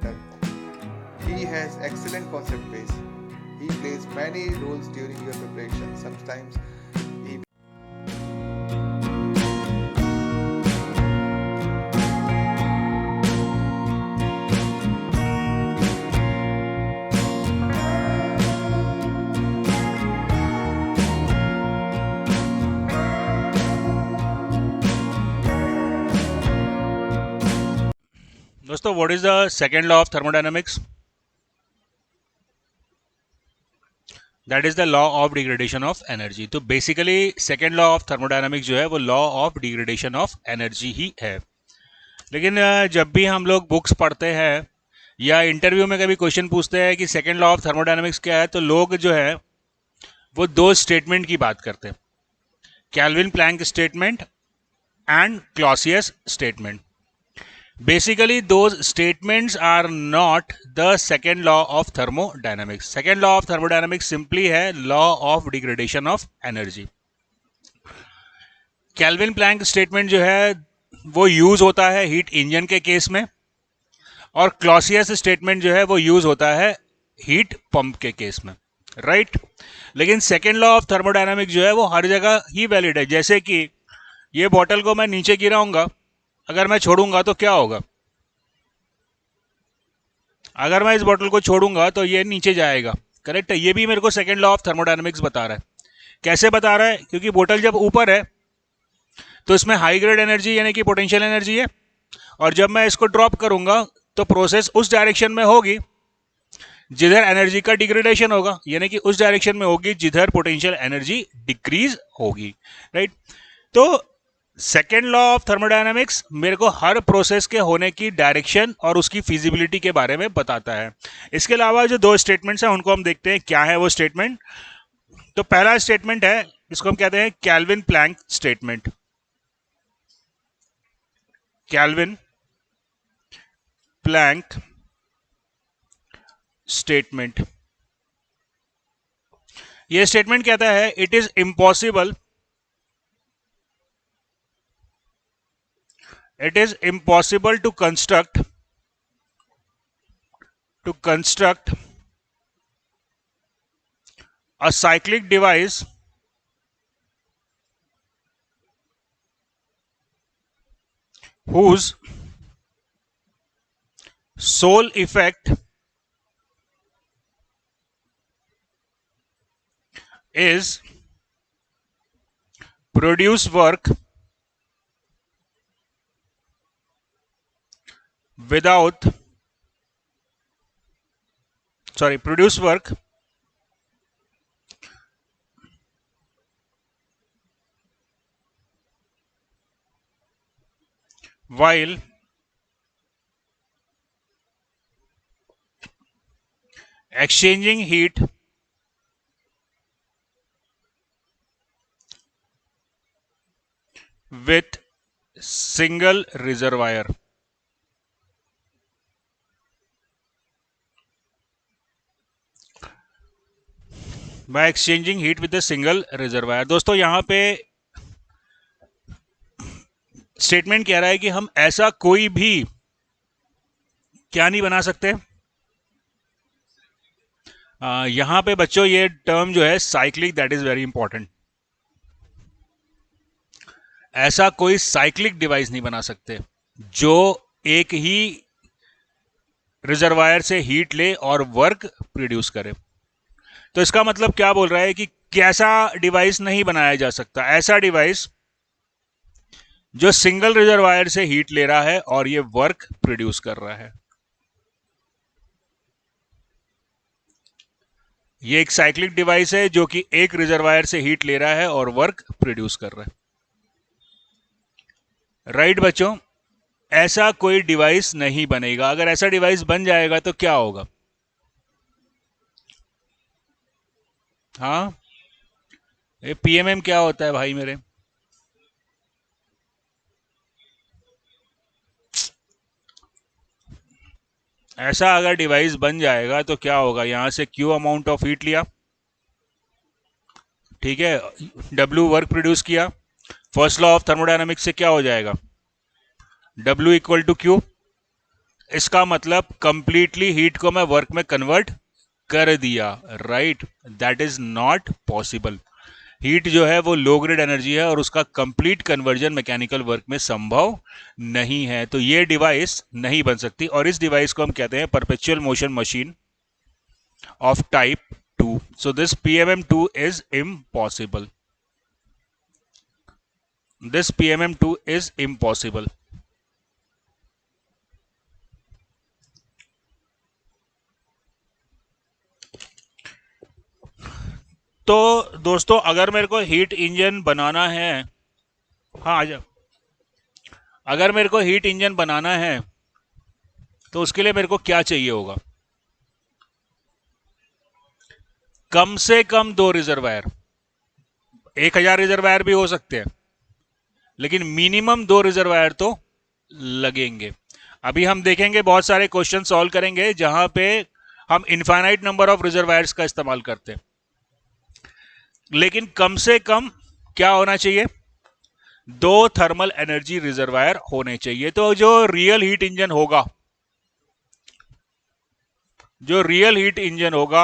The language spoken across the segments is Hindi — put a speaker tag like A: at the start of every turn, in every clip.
A: center. He has excellent concept base. He plays many roles during your preparation. Sometimes he
B: दोस्तों, what is the second law of thermodynamics? That is the law of degradation of energy. तो basically second law of thermodynamics जो है वो law of degradation of energy ही है. लेकिन जब भी हम लोग बुक्स पढ़ते हैं या इंटरव्यू में कभी क्वेश्चन पूछते हैं कि सेकेंड लॉ ऑफ थर्मोडायनामिक्स क्या है, तो लोग जो है वो दो स्टेटमेंट की बात करते हैं: Kelvin Planck statement and Clausius statement. Basically, those statements are not the second law of thermodynamics. Second law of thermodynamics simply है law of degradation of energy. Kelvin Planck statement जो है वो यूज होता है हीट इंजन के केस में, और क्लॉसियस स्टेटमेंट जो है वो यूज होता है हीट पंप के केस में, राइट? लेकिन सेकेंड लॉ ऑफ थर्मोडायनामिक्स जो है वो हर जगह ही वैलिड है. जैसे कि ये बॉटल को मैं नीचे गिराऊंगा, अगर मैं छोड़ूंगा तो क्या होगा? अगर मैं इस बॉटल को छोड़ूंगा तो ये नीचे जाएगा, करेक्ट है? ये भी मेरे को सेकेंड लॉ ऑफ थर्मोडायनामिक्स बता रहा है. कैसे बता रहा है? क्योंकि बोतल जब ऊपर है तो इसमें हाई ग्रेड एनर्जी यानी कि पोटेंशियल एनर्जी है, और जब मैं इसको ड्रॉप करूंगा तो प्रोसेस उस डायरेक्शन में होगी जिधर एनर्जी का डिग्रेडेशन होगा, यानी कि उस डायरेक्शन में होगी जिधर पोटेंशियल एनर्जी डिक्रीज होगी, राइट? तो सेकेंड लॉ ऑफ थर्मोडायनामिक्स मेरे को हर प्रोसेस के होने की डायरेक्शन और उसकी फिजिबिलिटी के बारे में बताता है. इसके अलावा जो दो स्टेटमेंट्स हैं उनको हम देखते हैं क्या है वो स्टेटमेंट. तो पहला स्टेटमेंट है, इसको हम कहते हैं Kelvin Planck statement. Kelvin Planck statement. ये स्टेटमेंट कहता है it is impossible to construct a cyclic device whose sole effect is produce work produce work while exchanging heat with single reservoir. By exchanging heat with a single reservoir. दोस्तों, यहां पे स्टेटमेंट कह रहा है कि हम ऐसा कोई भी क्या नहीं बना सकते. यहां पे बच्चों ये टर्म जो है cyclic, that is very important. ऐसा कोई साइक्लिक डिवाइस नहीं बना सकते जो एक ही रिजर्वायर से हीट ले और वर्क प्रोड्यूस करे. तो इसका मतलब क्या बोल रहा है कि कैसा डिवाइस नहीं बनाया जा सकता? ऐसा डिवाइस जो सिंगल रिजर्वायर से हीट ले रहा है और ये वर्क प्रोड्यूस कर रहा है. ये एक साइक्लिक डिवाइस है जो कि एक रिजर्वायर से हीट ले रहा है और वर्क प्रोड्यूस कर रहा है. राइट बच्चों, ऐसा कोई डिवाइस नहीं बनेगा. अगर ऐसा डिवाइस बन जाएगा तो क्या होगा? हाँ, ये पीएमएम क्या होता है भाई मेरे? ऐसा अगर डिवाइस बन जाएगा तो क्या होगा? यहां से क्यू अमाउंट ऑफ हीट लिया, ठीक है, डब्ल्यू वर्क प्रोड्यूस किया. फर्स्ट लॉ ऑफ थर्मोडायनामिक्स से क्या हो जाएगा? W equal to Q. इसका मतलब कंप्लीटली हीट को मैं वर्क में कन्वर्ट कर दिया, right? That is not possible. Heat जो है वो लो ग्रेड एनर्जी है और उसका कंप्लीट कन्वर्जन मैकेनिकल वर्क में संभव नहीं है, तो ये डिवाइस नहीं बन सकती। और इस डिवाइस को हम कहते हैं perpetual motion machine of type 2। So this PMM2 is impossible, this PMM2 is impossible. तो दोस्तों अगर मेरे को हीट इंजन बनाना है, हाँ आ जाओ, अगर मेरे को हीट इंजन बनाना है तो उसके लिए मेरे को क्या चाहिए होगा? कम से कम 2 रिजर्वायर, 1000 रिजर्वायर भी हो सकते हैं, लेकिन मिनिमम 2 रिजर्वायर तो लगेंगे। अभी हम देखेंगे, बहुत सारे क्वेश्चन सॉल्व करेंगे जहां पे हम इनफाइनाइट नंबर ऑफ रिजर्वायर्स का इस्तेमाल करते हैं, लेकिन कम से कम क्या होना चाहिए? 2 थर्मल एनर्जी रिजर्वायर होने चाहिए। तो जो रियल हीट इंजन होगा, जो रियल हीट इंजन होगा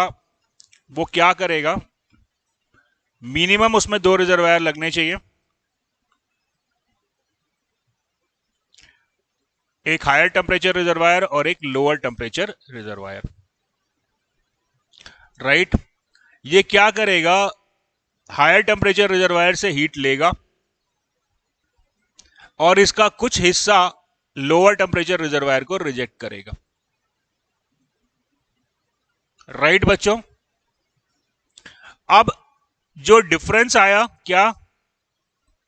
B: वो क्या करेगा? मिनिमम उसमें 2 रिजर्वायर लगने चाहिए, एक हायर टेम्परेचर रिजर्वायर और एक लोअर टेम्परेचर रिजर्वायर, राइट? ये क्या करेगा? हायर टेम्परेचर रिजर्वायर से हीट लेगा और इसका कुछ हिस्सा लोअर टेम्परेचर रिजर्वायर को रिजेक्ट करेगा, राइट बच्चों? अब जो डिफरेंस आया क्या?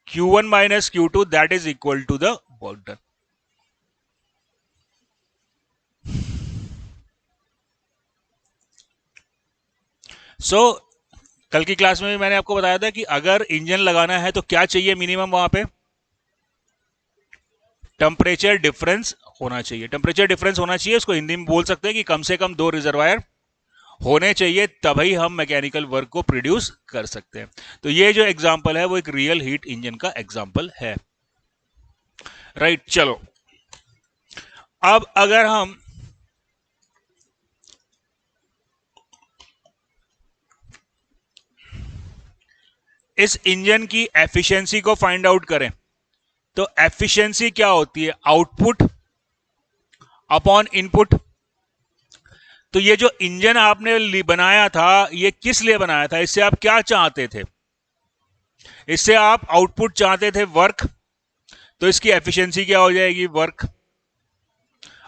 B: Q1 minus Q2 that is equal to the work done. So कल की क्लास में भी मैंने आपको बताया था कि अगर इंजन लगाना है तो क्या चाहिए मिनिमम? वहां पे टेम्परेचर डिफरेंस होना चाहिए, टेम्परेचर डिफरेंस होना चाहिए। उसको हिंदी में बोल सकते हैं कि कम से कम 2 रिजर्वायर होने चाहिए, तभी हम मैकेनिकल वर्क को प्रोड्यूस कर सकते हैं। तो ये जो एग्जांपल है वो एक रियल हीट इंजन का एग्जांपल है, राइट? चलो अब अगर हम इस इंजन की एफिशिएंसी को फाइंड आउट करें तो एफिशिएंसी क्या होती है? Output upon input. तो ये जो इंजन आपने बनाया था ये किस लिए बनाया था? इससे आप क्या चाहते थे? इससे आप आउटपुट चाहते थे वर्क, तो इसकी एफिशिएंसी क्या हो जाएगी? वर्क।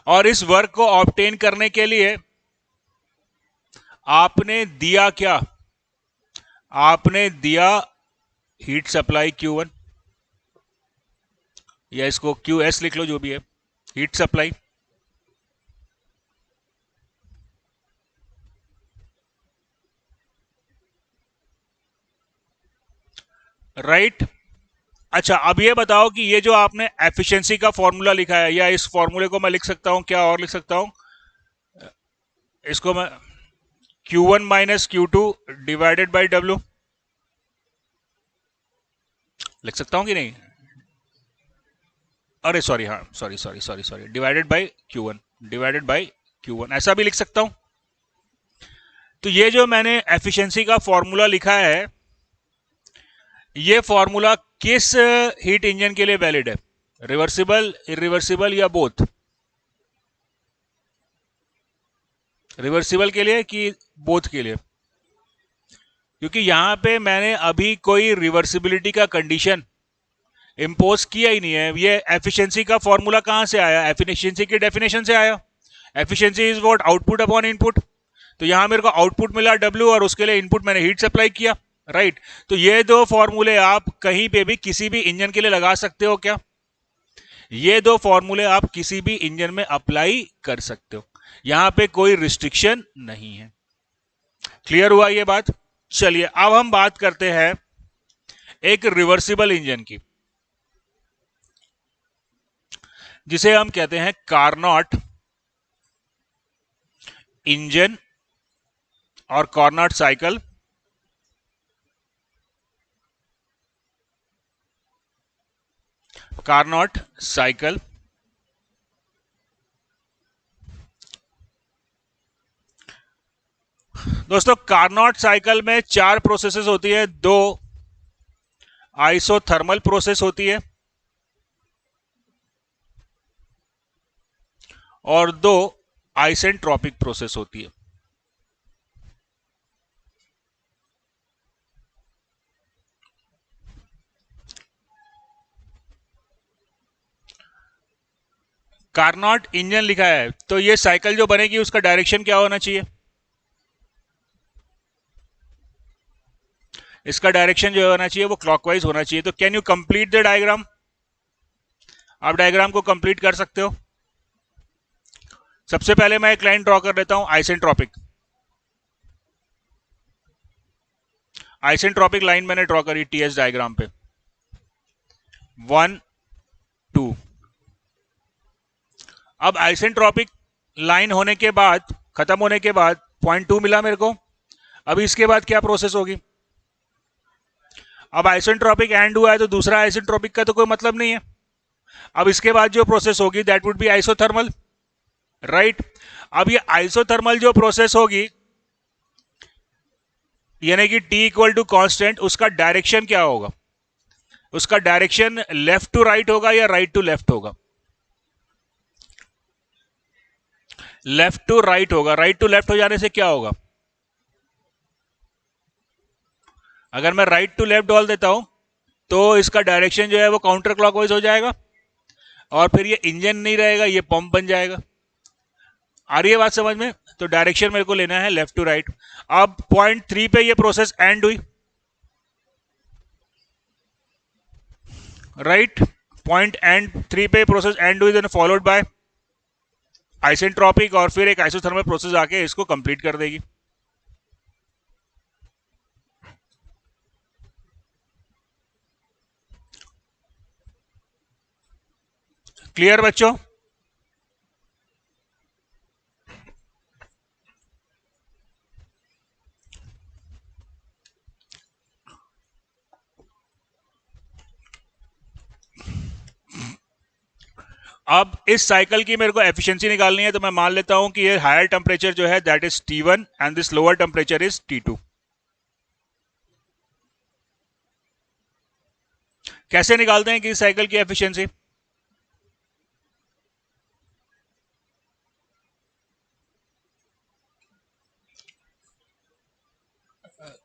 B: और इस वर्क को ऑब्टेन करने के लिए आपने दिया क्या? आपने दिया हीट सप्लाई Q1, या इसको QS लिख लो, जो भी है, हीट सप्लाई, राइट? अच्छा अब ये बताओ कि ये जो आपने एफिशिएंसी का फॉर्मूला लिखा है, या इस फॉर्मूले को मैं लिख सकता हूं, क्या और लिख सकता हूं इसको मैं? Q1 minus Q2 divided by W लिख सकता हूं कि नहीं? अरे सॉरी, हाँ sorry sorry sorry sorry, divided by Q1, divided by Q1 ऐसा भी लिख सकता हूं। तो ये जो मैंने एफिशिएंसी का फॉर्मूला लिखा है, ये फॉर्मूला किस हीट इंजन के लिए वैलिड है? रिवर्सिबल, इरिवर्सिबल या बोथ? रिवर्सिबल के लिए कि बोथ के लिए? क्योंकि यहां पे मैंने अभी कोई रिवर्सिबिलिटी का कंडीशन इंपोज किया ही नहीं है। ये एफिशिएंसी का फॉर्मूला कहां से आया? एफिशिएंसी की डेफिनेशन से आया। Efficiency is what? Output upon input. तो यहां मेरे को आउटपुट मिला W और उसके लिए इनपुट मैंने हीट सप्लाई किया, राइट? तो ये दो फॉर्मूले आप कहीं पे भी किसी भी इंजन के लिए लगा सकते हो क्या? ये दो फॉर्मूले आप किसी भी इंजन में अप्लाई कर सकते हो, यहां पे कोई रिस्ट्रिक्शन नहीं है। क्लियर हुआ ये बात? चलिए अब हम बात करते हैं एक रिवर्सिबल इंजन की, जिसे हम कहते हैं कार्नोट इंजन और कार्नोट साइकिल। कार्नोट साइकिल दोस्तों कार्नोट साइकिल में 4 प्रोसेसेस होती है, 2 आइसोथर्मल प्रोसेस होती है और 2 आइसेंट्रोपिक प्रोसेस होती है। कार्नोट इंजन लिखा है तो ये साइकिल जो बनेगी उसका डायरेक्शन क्या होना चाहिए? इसका डायरेक्शन जो होना चाहिए वो क्लॉकवाइज होना चाहिए। तो can you complete the diagram? आप डायग्राम को कंप्लीट कर सकते हो। सबसे पहले मैं एक लाइन ड्रॉ कर लेता हूं, आइसेंट्रोपिक। आइसेंट्रोपिक लाइन मैंने ड्रॉ करी टीएस डायग्राम पे, 1 2। अब आइसेंट्रोपिक लाइन होने के बाद, खत्म होने के बाद 0.2 मिला मेरे को। अब इसके बाद क्या प्रोसेस होगी? अब आइसेंट्रोपिक एंड हुआ है तो दूसरा आइसेंट्रोपिक का तो कोई मतलब नहीं है। अब इसके बाद जो प्रोसेस होगी that would be isothermal, right. अब ये आइसोथर्मल जो प्रोसेस होगी यानी कि T इक्वल टू कॉन्स्टेंट, उसका डायरेक्शन क्या होगा? उसका डायरेक्शन लेफ्ट टू राइट होगा या राइट टू लेफ्ट होगा? लेफ्ट टू राइट होगा। राइट टू लेफ्ट हो जाने से क्या होगा? अगर मैं राइट टू लेफ्ट डाल देता हूं तो इसका डायरेक्शन जो है वो काउंटर क्लॉकवाइज हो जाएगा और फिर ये इंजन नहीं रहेगा, ये पंप बन जाएगा। आ रही है बात समझ में? तो डायरेक्शन मेरे को लेना है लेफ्ट टू राइट। अब 0.3 पे ये प्रोसेस एंड हुई, राइट। पॉइंट एंड 3 पे प्रोसेस एंड हुई, देन फॉलोड बाय आइसेंट्रोपिक और फिर एक आइसोथर्मल प्रोसेस आके इसको कंप्लीट कर देगी। क्लियर बच्चों? अब इस साइकिल की मेरे को एफिशिएंसी निकालनी है तो मैं मान लेता हूं कि ये हायर टेम्परेचर जो है that is T1 and this lower temperature is T2। कैसे निकालते हैं कि साइकिल की एफिशिएंसी?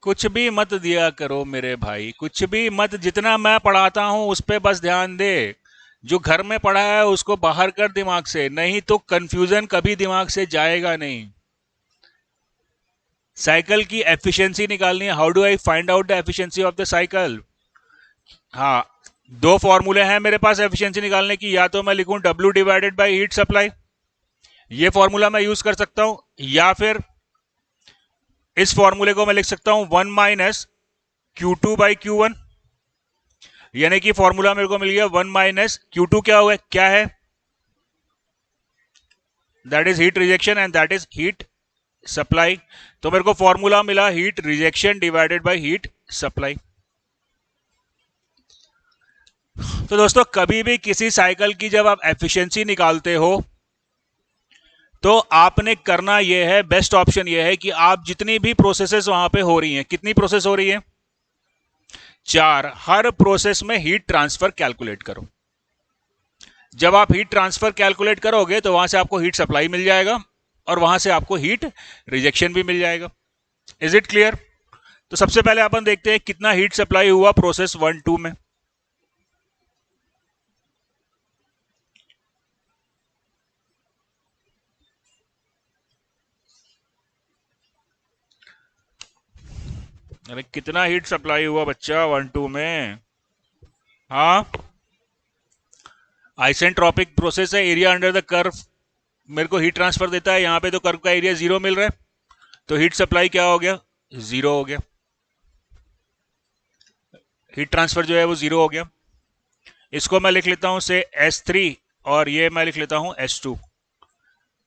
B: कुछ भी मत दिया करो मेरे भाई, कुछ भी मत। जितना मैं पढ़ाता हूं उस पर बस ध्यान दे। जो घर में पढ़ा है उसको बाहर कर दिमाग से, नहीं तो कंफ्यूजन कभी दिमाग से जाएगा नहीं। साइकिल की एफिशिएंसी निकालनी है। How do I find out the efficiency of the cycle? हाँ, 2 फॉर्मूले हैं मेरे पास एफिशिएंसी निकालने की। या तो मैं लिखूं W divided by heat supply, ये फॉर्मूला मैं यूज कर सकता हूं, या फिर इस फॉर्मूले को मैं लिख सकता हूं 1 माइनस Q2 बाई Q1। यानी कि फॉर्मूला मेरे को मिल गया 1 माइनस Q2 क्या है? That is heat rejection and that is heat supply. तो मेरे को फॉर्मूला मिला heat rejection divided by heat supply. तो दोस्तों कभी भी किसी साइकिल की जब आप एफिशिएंसी निकालते हो तो आपने करना यह है, बेस्ट ऑप्शन यह है कि आप जितनी भी प्रोसेसेस वहां पे हो रही हैं, कितनी प्रोसेस हो रही है? 4। हर प्रोसेस में हीट ट्रांसफर कैलकुलेट करो। जब आप हीट ट्रांसफर कैलकुलेट करोगे तो वहां से आपको हीट सप्लाई मिल जाएगा और वहां से आपको हीट रिजेक्शन भी मिल जाएगा। Is it clear? तो सबसे पहले अपन देखते हैं कितना हीट सप्लाई हुआ प्रोसेस 1 2 में। अरे कितना हीट सप्लाई हुआ बच्चा 1 2 में? हाँ, आइसेंट्रोपिक प्रोसेस है, एरिया अंडर द कर्व मेरे को हीट ट्रांसफर देता है। यहां पे तो कर्व का एरिया 0 मिल रहा है तो हीट सप्लाई क्या हो गया? 0 हो गया। हीट ट्रांसफर जो है वो 0 हो गया। इसको मैं लिख लेता हूं से S3 और ये मैं लिख लेता हूं S2।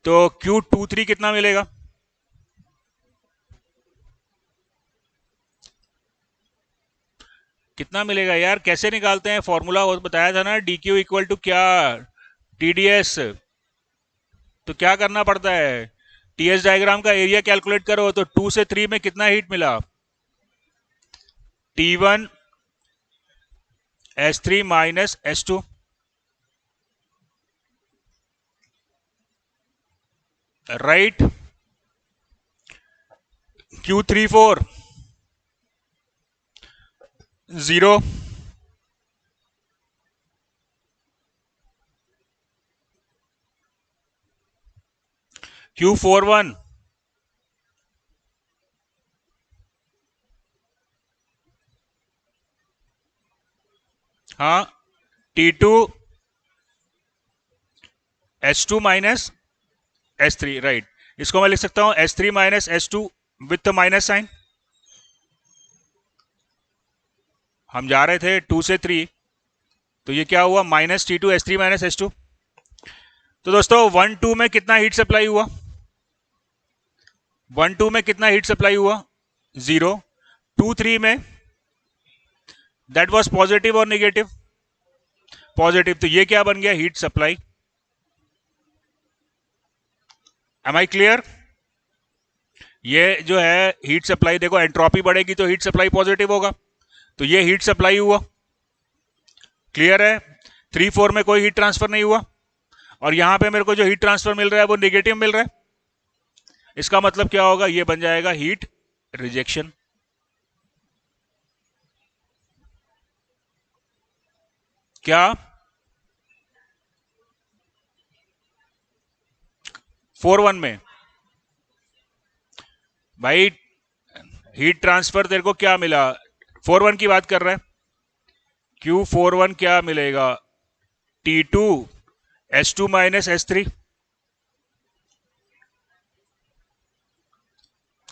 B: तो Q23 कितना मिलेगा? कितना मिलेगा यार? कैसे निकालते हैं? फॉर्मूला बताया था ना, DQ इक्वल टू क्या? TDS। तो क्या करना पड़ता है? टीएस डायग्राम का एरिया कैलकुलेट करो तो 2 से 3 में कितना हीट मिला? T1 S3 minus S2, right. Q34 0, Q41 हाँ T2 S2 minus S3, right. इसको मैं लिख सकता हूं S3 minus S2 with minus sign. हम जा रहे थे 2 से 3, तो ये क्या हुआ? Minus T2 S3 minus S2। तो दोस्तों 1-2 में कितना हीट सप्लाई हुआ? 1-2 में कितना हीट सप्लाई हुआ? 0। 2-3 में दैट वाज पॉजिटिव और नेगेटिव? पॉजिटिव। तो ये क्या बन गया? Heat supply. Am I clear? ये जो है हीट सप्लाई, देखो एंट्रोपी बढ़ेगी तो हीट सप्लाई पॉजिटिव होगा, तो ये हीट सप्लाई हुआ। क्लियर है? 3-4 में कोई हीट ट्रांसफर नहीं हुआ, और यहां पे मेरे को जो हीट ट्रांसफर मिल रहा है वो नेगेटिव मिल रहा है। इसका मतलब क्या होगा? ये बन जाएगा हीट रिजेक्शन। क्या 4-1 में भाई हीट ट्रांसफर तेरे को क्या मिला? 4-1 की बात कर रहा है। Q41 क्या मिलेगा? T2 S2 minus S3।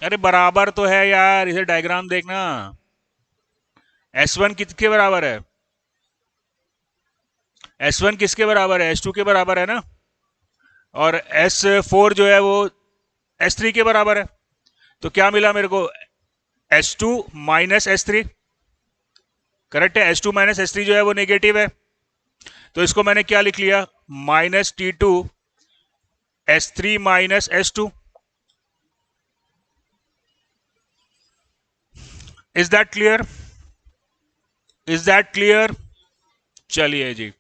B: अरे बराबर तो है यार, इसे डायग्राम देखना। S1 किसके बराबर है? S1 किसके बराबर है? S2 के बराबर है ना। और S4 जो है वो S3 के बराबर है। तो क्या मिला मेरे को? S2 minus S3। करेक्ट है? S2 माइनस S3 जो है वो नेगेटिव है, तो इसको मैंने क्या लिख लिया? Minus T2 S3 minus S2। Is that clear? Is that clear? चलिए जी,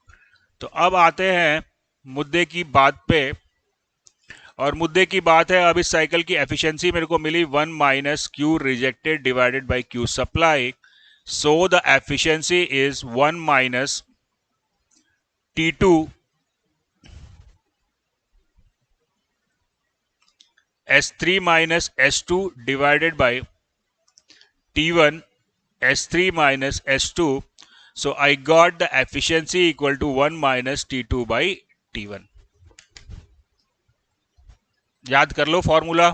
B: तो अब आते हैं मुद्दे की बात पे। और मुद्दे की बात है, अब इस साइकिल की एफिशिएंसी मेरे को मिली 1 minus Q rejected divided by Q supply. So the efficiency is 1 minus T2 S3 minus S2 divided by T1 S3 minus S2. So I got the efficiency equal to 1 minus T2 by T1. याद कर लो फॉर्मूला।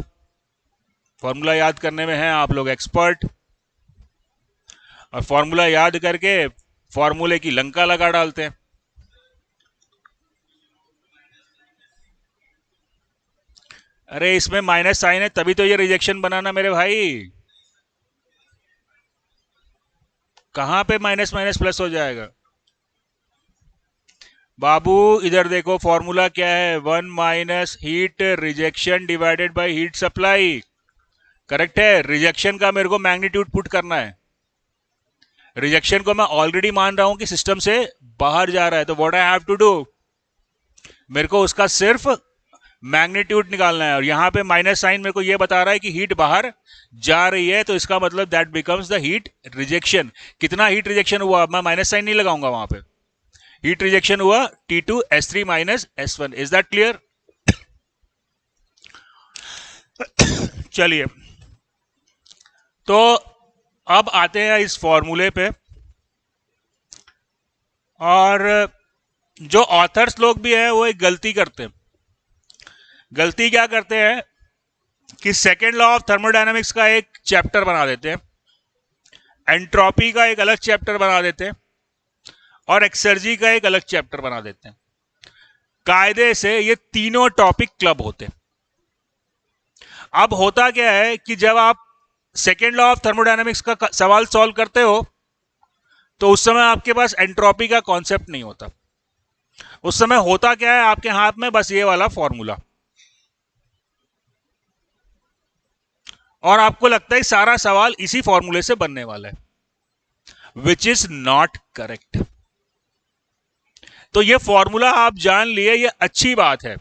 B: फॉर्मूला याद करने में हैं आप लोग एक्सपर्ट, और फॉर्मूला याद करके फॉर्मूले की लंका लगा डालते हैं। अरे इसमें माइनस साइन है तभी तो ये रिजेक्शन बनाना मेरे भाई। कहां पे माइनस माइनस प्लस हो जाएगा बाबू? इधर देखो फॉर्मूला क्या है? 1 minus heat rejection divided by heat supply. Correct है? रिजेक्शन का मेरे को मैग्नीट्यूड पुट करना है। रिजेक्शन को मैं ऑलरेडी मान रहा हूं कि सिस्टम से बाहर जा रहा है, तो what I have to do? मेरे को उसका सिर्फ मैग्नीट्यूड निकालना है, और यहां पे माइनस साइन मेरे को यह बता रहा है कि हीट बाहर जा रही है, तो इसका मतलब that becomes the heat rejection. कितना हीट रिजेक्शन हुआ? मैं माइनस साइन नहीं लगाऊंगा वहां पे। हीट रिजेक्शन हुआ T2 S3 minus S1। Is that clear? चलिए, तो अब आते हैं इस फॉर्मूले पे। और जो ऑथर्स लोग भी हैं वो एक गलती करते हैं। गलती क्या करते हैं कि सेकेंड लॉ ऑफ थर्मोडायनामिक्स का एक चैप्टर बना देते हैं, एंट्रोपी का एक अलग चैप्टर बना देते हैं, और एक्सर्जी का एक अलग चैप्टर बना देते हैं। कायदे से ये तीनों टॉपिक क्लब होते हैं। अब होता क्या है कि जब आप सेकेंड लॉ ऑफ थर्मोडायनामिक्स का सवाल सॉल्व करते हो तो उस समय आपके पास एंट्रोपी का कॉन्सेप्ट नहीं होता। उस समय होता क्या है आपके हाथ में? बस ये वाला फॉर्मूला। और आपको लगता है सारा सवाल इसी फॉर्मूले से बनने वाला है, विच इज नॉट करेक्ट। तो ये फॉर्मूला आप जान लिए, ये अच्छी बात है,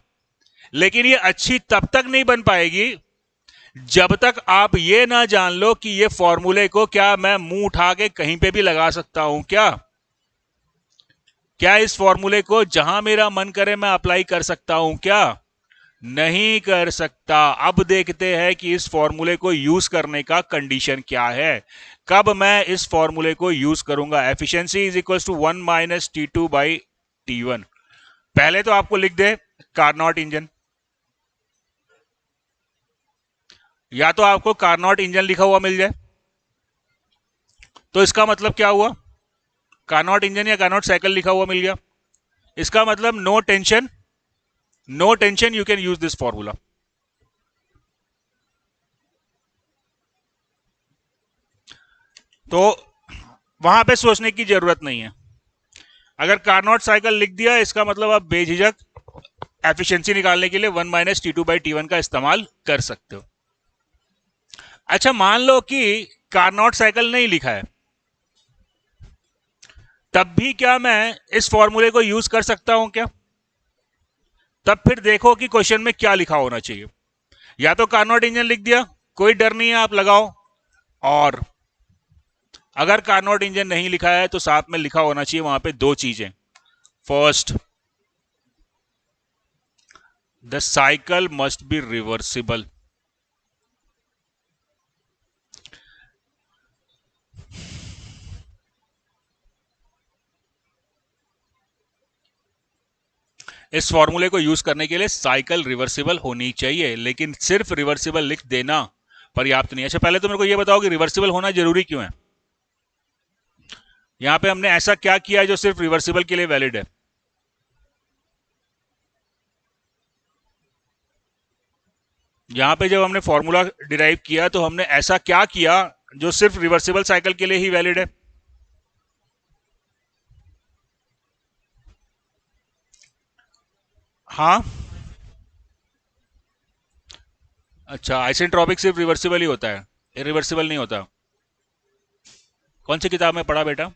B: लेकिन ये अच्छी तब तक नहीं बन पाएगी जब तक आप ये ना जान लो कि ये फॉर्मूले को क्या मैं मुंह उठा के कहीं पे भी लगा सकता हूं। क्या क्या इस फॉर्मूले को जहां मेरा मन करे मैं अप्लाई कर सकता हूं? क्या नहीं कर सकता। अब देखते हैं कि इस फॉर्मूले को यूज करने का कंडीशन क्या है, कब मैं इस फॉर्मूले को यूज करूंगा। Efficiency is equal to 1 minus T2 by T1। पहले तो आपको लिख दे कार्नोट इंजन, या तो आपको कार्नोट इंजन लिखा हुआ मिल जाए, तो इसका मतलब क्या हुआ, कार्नोट इंजन या कार्नोट साइकिल लिखा हुआ मिल गया, इसका मतलब no tension, no tension, you can use this formula. तो वहां पे सोचने की जरूरत नहीं है। अगर कार्नोट साइकिल लिख दिया, इसका मतलब आप बेझिझक एफिशिएंसी निकालने के लिए 1 माइनस T2 बाई T1 का इस्तेमाल कर सकते हो। अच्छा, मान लो कि कार्नोट साइकिल नहीं लिखा है, तब भी क्या मैं इस फॉर्मूले को यूज कर सकता हूं क्या? तब फिर देखो कि क्वेश्चन में क्या लिखा होना चाहिए। या तो कार्नोट इंजन लिख दिया, कोई डर नहीं है, आप लगाओ। और अगर कार्नोट इंजन नहीं लिखा है तो साथ में लिखा होना चाहिए वहां पे दो चीजें। First, the cycle must be reversible. इस फॉर्मूले को यूज करने के लिए साइकिल रिवर्सिबल होनी चाहिए, लेकिन सिर्फ रिवर्सिबल लिख देना पर्याप्त नहीं। अच्छा, पहले तो मेरे को यह बताओ कि रिवर्सिबल होना जरूरी क्यों है? यहां पे हमने ऐसा क्या किया है जो सिर्फ रिवर्सिबल के लिए वैलिड है? यहां पे जब हमने फॉर्मूला डिराइव किया तो हमने ऐसा क्या किया जो सिर्फ रिवर्सिबल साइकिल के लिए ही वैलिड है? हाँ, अच्छा, आइसेंट्रोपिक सिर्फ रिवर्सिबल ही होता है, इरिवर्सिबल नहीं होता। कौन सी किताब में पढ़ा बेटा?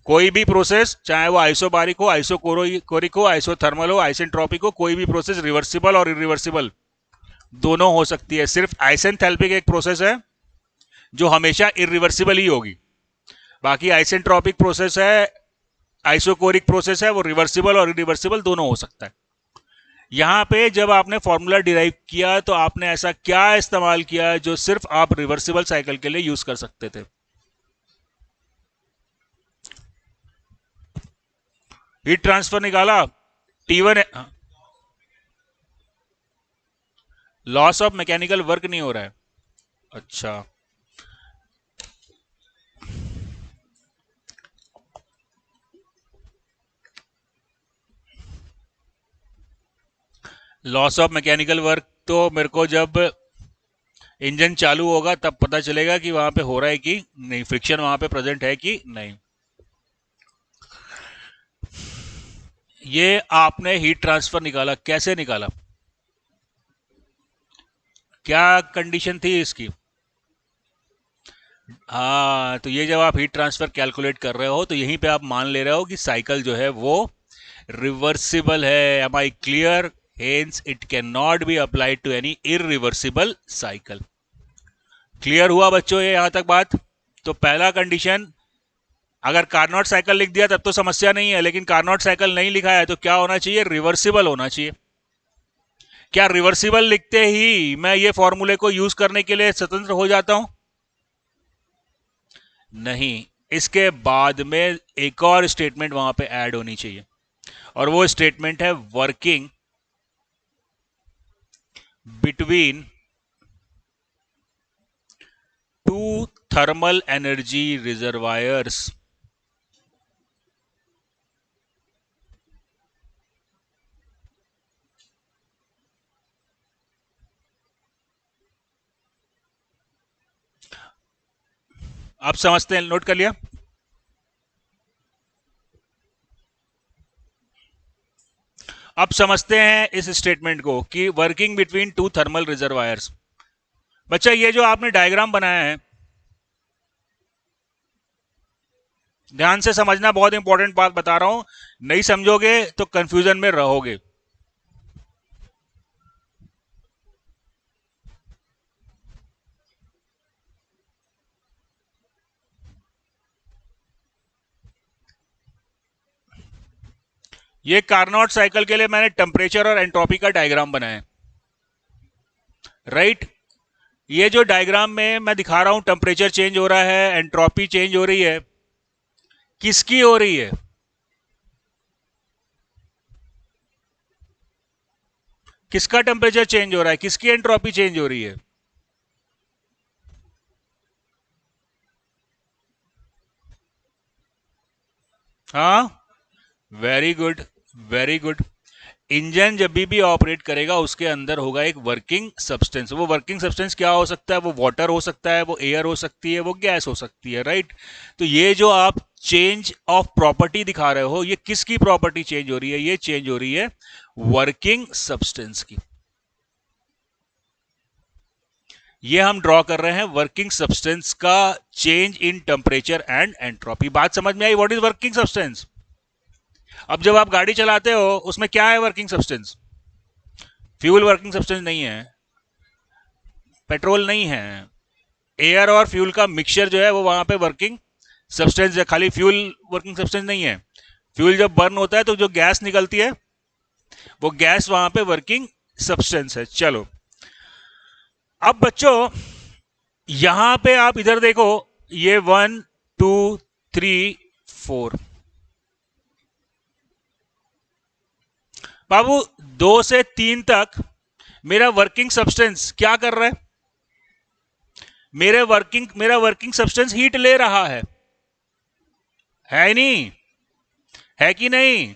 B: कोई भी प्रोसेस, चाहे वो आइसोबारिक हो, आइसोकोरिक हो, आइसोथर्मल हो, आइसेंट्रोपिक हो, कोई भी प्रोसेस रिवर्सिबल और इरिवर्सिबल दोनों हो सकती है। सिर्फ आइसेंथैल्पिक एक प्रोसेस है जो हमेशा इरिवर्सिबल ही होगी। बाकी आइसेंट्रोपिक प्रोसेस है, आइसोकोरिक प्रोसेस है, वो रिवर्सिबल और इरिवर्सिबल दोनों हो सकता है। यहां पे जब आपने फॉर्मूला डिराइव किया तो आपने ऐसा क्या इस्तेमाल किया जो सिर्फ आप रिवर्सिबल साइकिल के लिए यूज कर सकते थे? हीट ट्रांसफर निकाला, T1। Loss of mechanical work नहीं हो रहा है? अच्छा, लॉस ऑफ मैकेनिकल वर्क तो मेरे को जब इंजन चालू होगा तब पता चलेगा कि वहां पे हो रहा है कि नहीं, फ्रिक्शन वहां पे प्रेजेंट है कि नहीं। ये आपने हीट ट्रांसफर निकाला, कैसे निकाला? क्या कंडीशन थी इसकी? हाँ, तो ये जब आप हीट ट्रांसफर कैलकुलेट कर रहे हो तो यहीं पे आप मान ले रहे हो कि साइकिल जो है वो रिवर्सिबल है। Am I clear? Hence it can not be applied to any irreversible cycle. Clear हुआ बच्चों ये यहां तक बात? तो पहला कंडीशन, अगर कार्नोट साइकिल लिख दिया तब तो समस्या नहीं है, लेकिन कार्नोट साइकिल नहीं लिखा है तो क्या होना चाहिए? रिवर्सिबल होना चाहिए। क्या रिवर्सिबल लिखते ही मैं ये फॉर्मूले को यूज करने के लिए स्वतंत्र हो जाता हूं? नहीं, इसके बाद में एक और स्टेटमेंट वहां पे ऐड होनी चाहिए, और वो स्टेटमेंट है working between two thermal energy reservoirs. आप समझते हैं? नोट कर लिया? अब समझते हैं इस स्टेटमेंट को कि working between two thermal reservoirs. बच्चा ये जो आपने डायग्राम बनाया है, ध्यान से समझना, बहुत इंपॉर्टेंट बात बता रहा हूं, नहीं समझोगे तो कंफ्यूजन में रहोगे। ये कार्नोट साइकिल के लिए मैंने टेम्परेचर और एंट्रोपी का डायग्राम बनाया है, राइट। ये जो डायग्राम में मैं दिखा रहा हूं, टेम्परेचर चेंज हो रहा है, एंट्रोपी चेंज हो रही है, किसकी हो रही है? किसका टेम्परेचर चेंज हो रहा है, किसकी एंट्रोपी चेंज हो रही है? हाँ, very good, very good. Engine जब भी ऑपरेट करेगा उसके अंदर होगा एक वर्किंग सब्सटेंस। वो वर्किंग सब्सटेंस क्या हो सकता है? वो वाटर हो सकता है, वो एयर हो सकती है, वो गैस हो सकती है, राइट। तो ये जो आप चेंज ऑफ प्रॉपर्टी दिखा रहे हो, ये किसकी प्रॉपर्टी चेंज हो रही है? ये चेंज हो रही है वर्किंग सब्सटेंस की। ये हम ड्रॉ कर रहे हैं वर्किंग सब्सटेंस का change in temperature and entropy. बात समझ में आई? What is working substance? अब जब आप गाड़ी चलाते हो उसमें क्या है working substance? Fuel working substance नहीं है, पेट्रोल नहीं है, एयर और फ्यूल का मिक्सचर जो है वो वहां पे वर्किंग सब्सटेंस है। खाली फ्यूल वर्किंग सब्सटेंस नहीं है। फ्यूल जब बर्न होता है तो जो गैस निकलती है वो गैस वहां पे वर्किंग सब्सटेंस है। चलो, अब बच्चों यहां पे आप इधर देखो, ये 1 2 3 4, बाबू 2 से 3 तक मेरा वर्किंग सब्सटेंस क्या कर रहा है? मेरा वर्किंग सब्सटेंस हीट ले रहा है नहीं? है कि नहीं?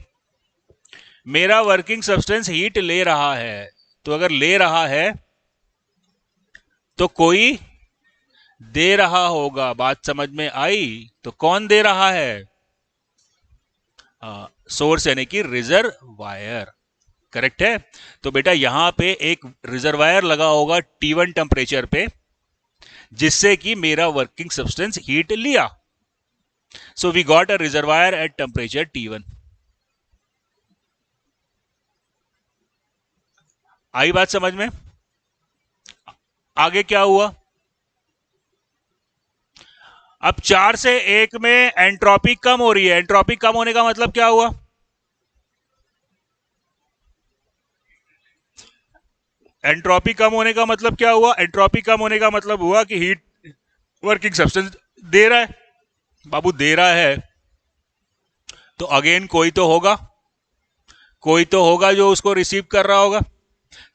B: मेरा वर्किंग सब्सटेंस हीट ले रहा है। तो अगर ले रहा है तो कोई दे रहा होगा। बात समझ में आई? तो कौन दे रहा है? सोर्स यानी कि रिजर्वायर, करेक्ट है। तो बेटा यहां पे एक रिजर्वायर लगा होगा T1 टेम्परेचर पे, जिससे कि मेरा वर्किंग सब्सटेंस हीट लिया। So we got a reservoir at temperature T1। आई बात समझ में? आगे क्या हुआ? अब 4 से 1 में एंट्रोपी कम हो रही है। एंट्रोपी कम होने का मतलब क्या हुआ? एंट्रोपी कम होने का मतलब क्या हुआ? एंट्रोपी कम होने का मतलब हुआ कि हीट वर्किंग सब्सटेंस दे रहा है। बाबू दे रहा है तो अगेन कोई तो होगा जो उसको रिसीव कर रहा होगा।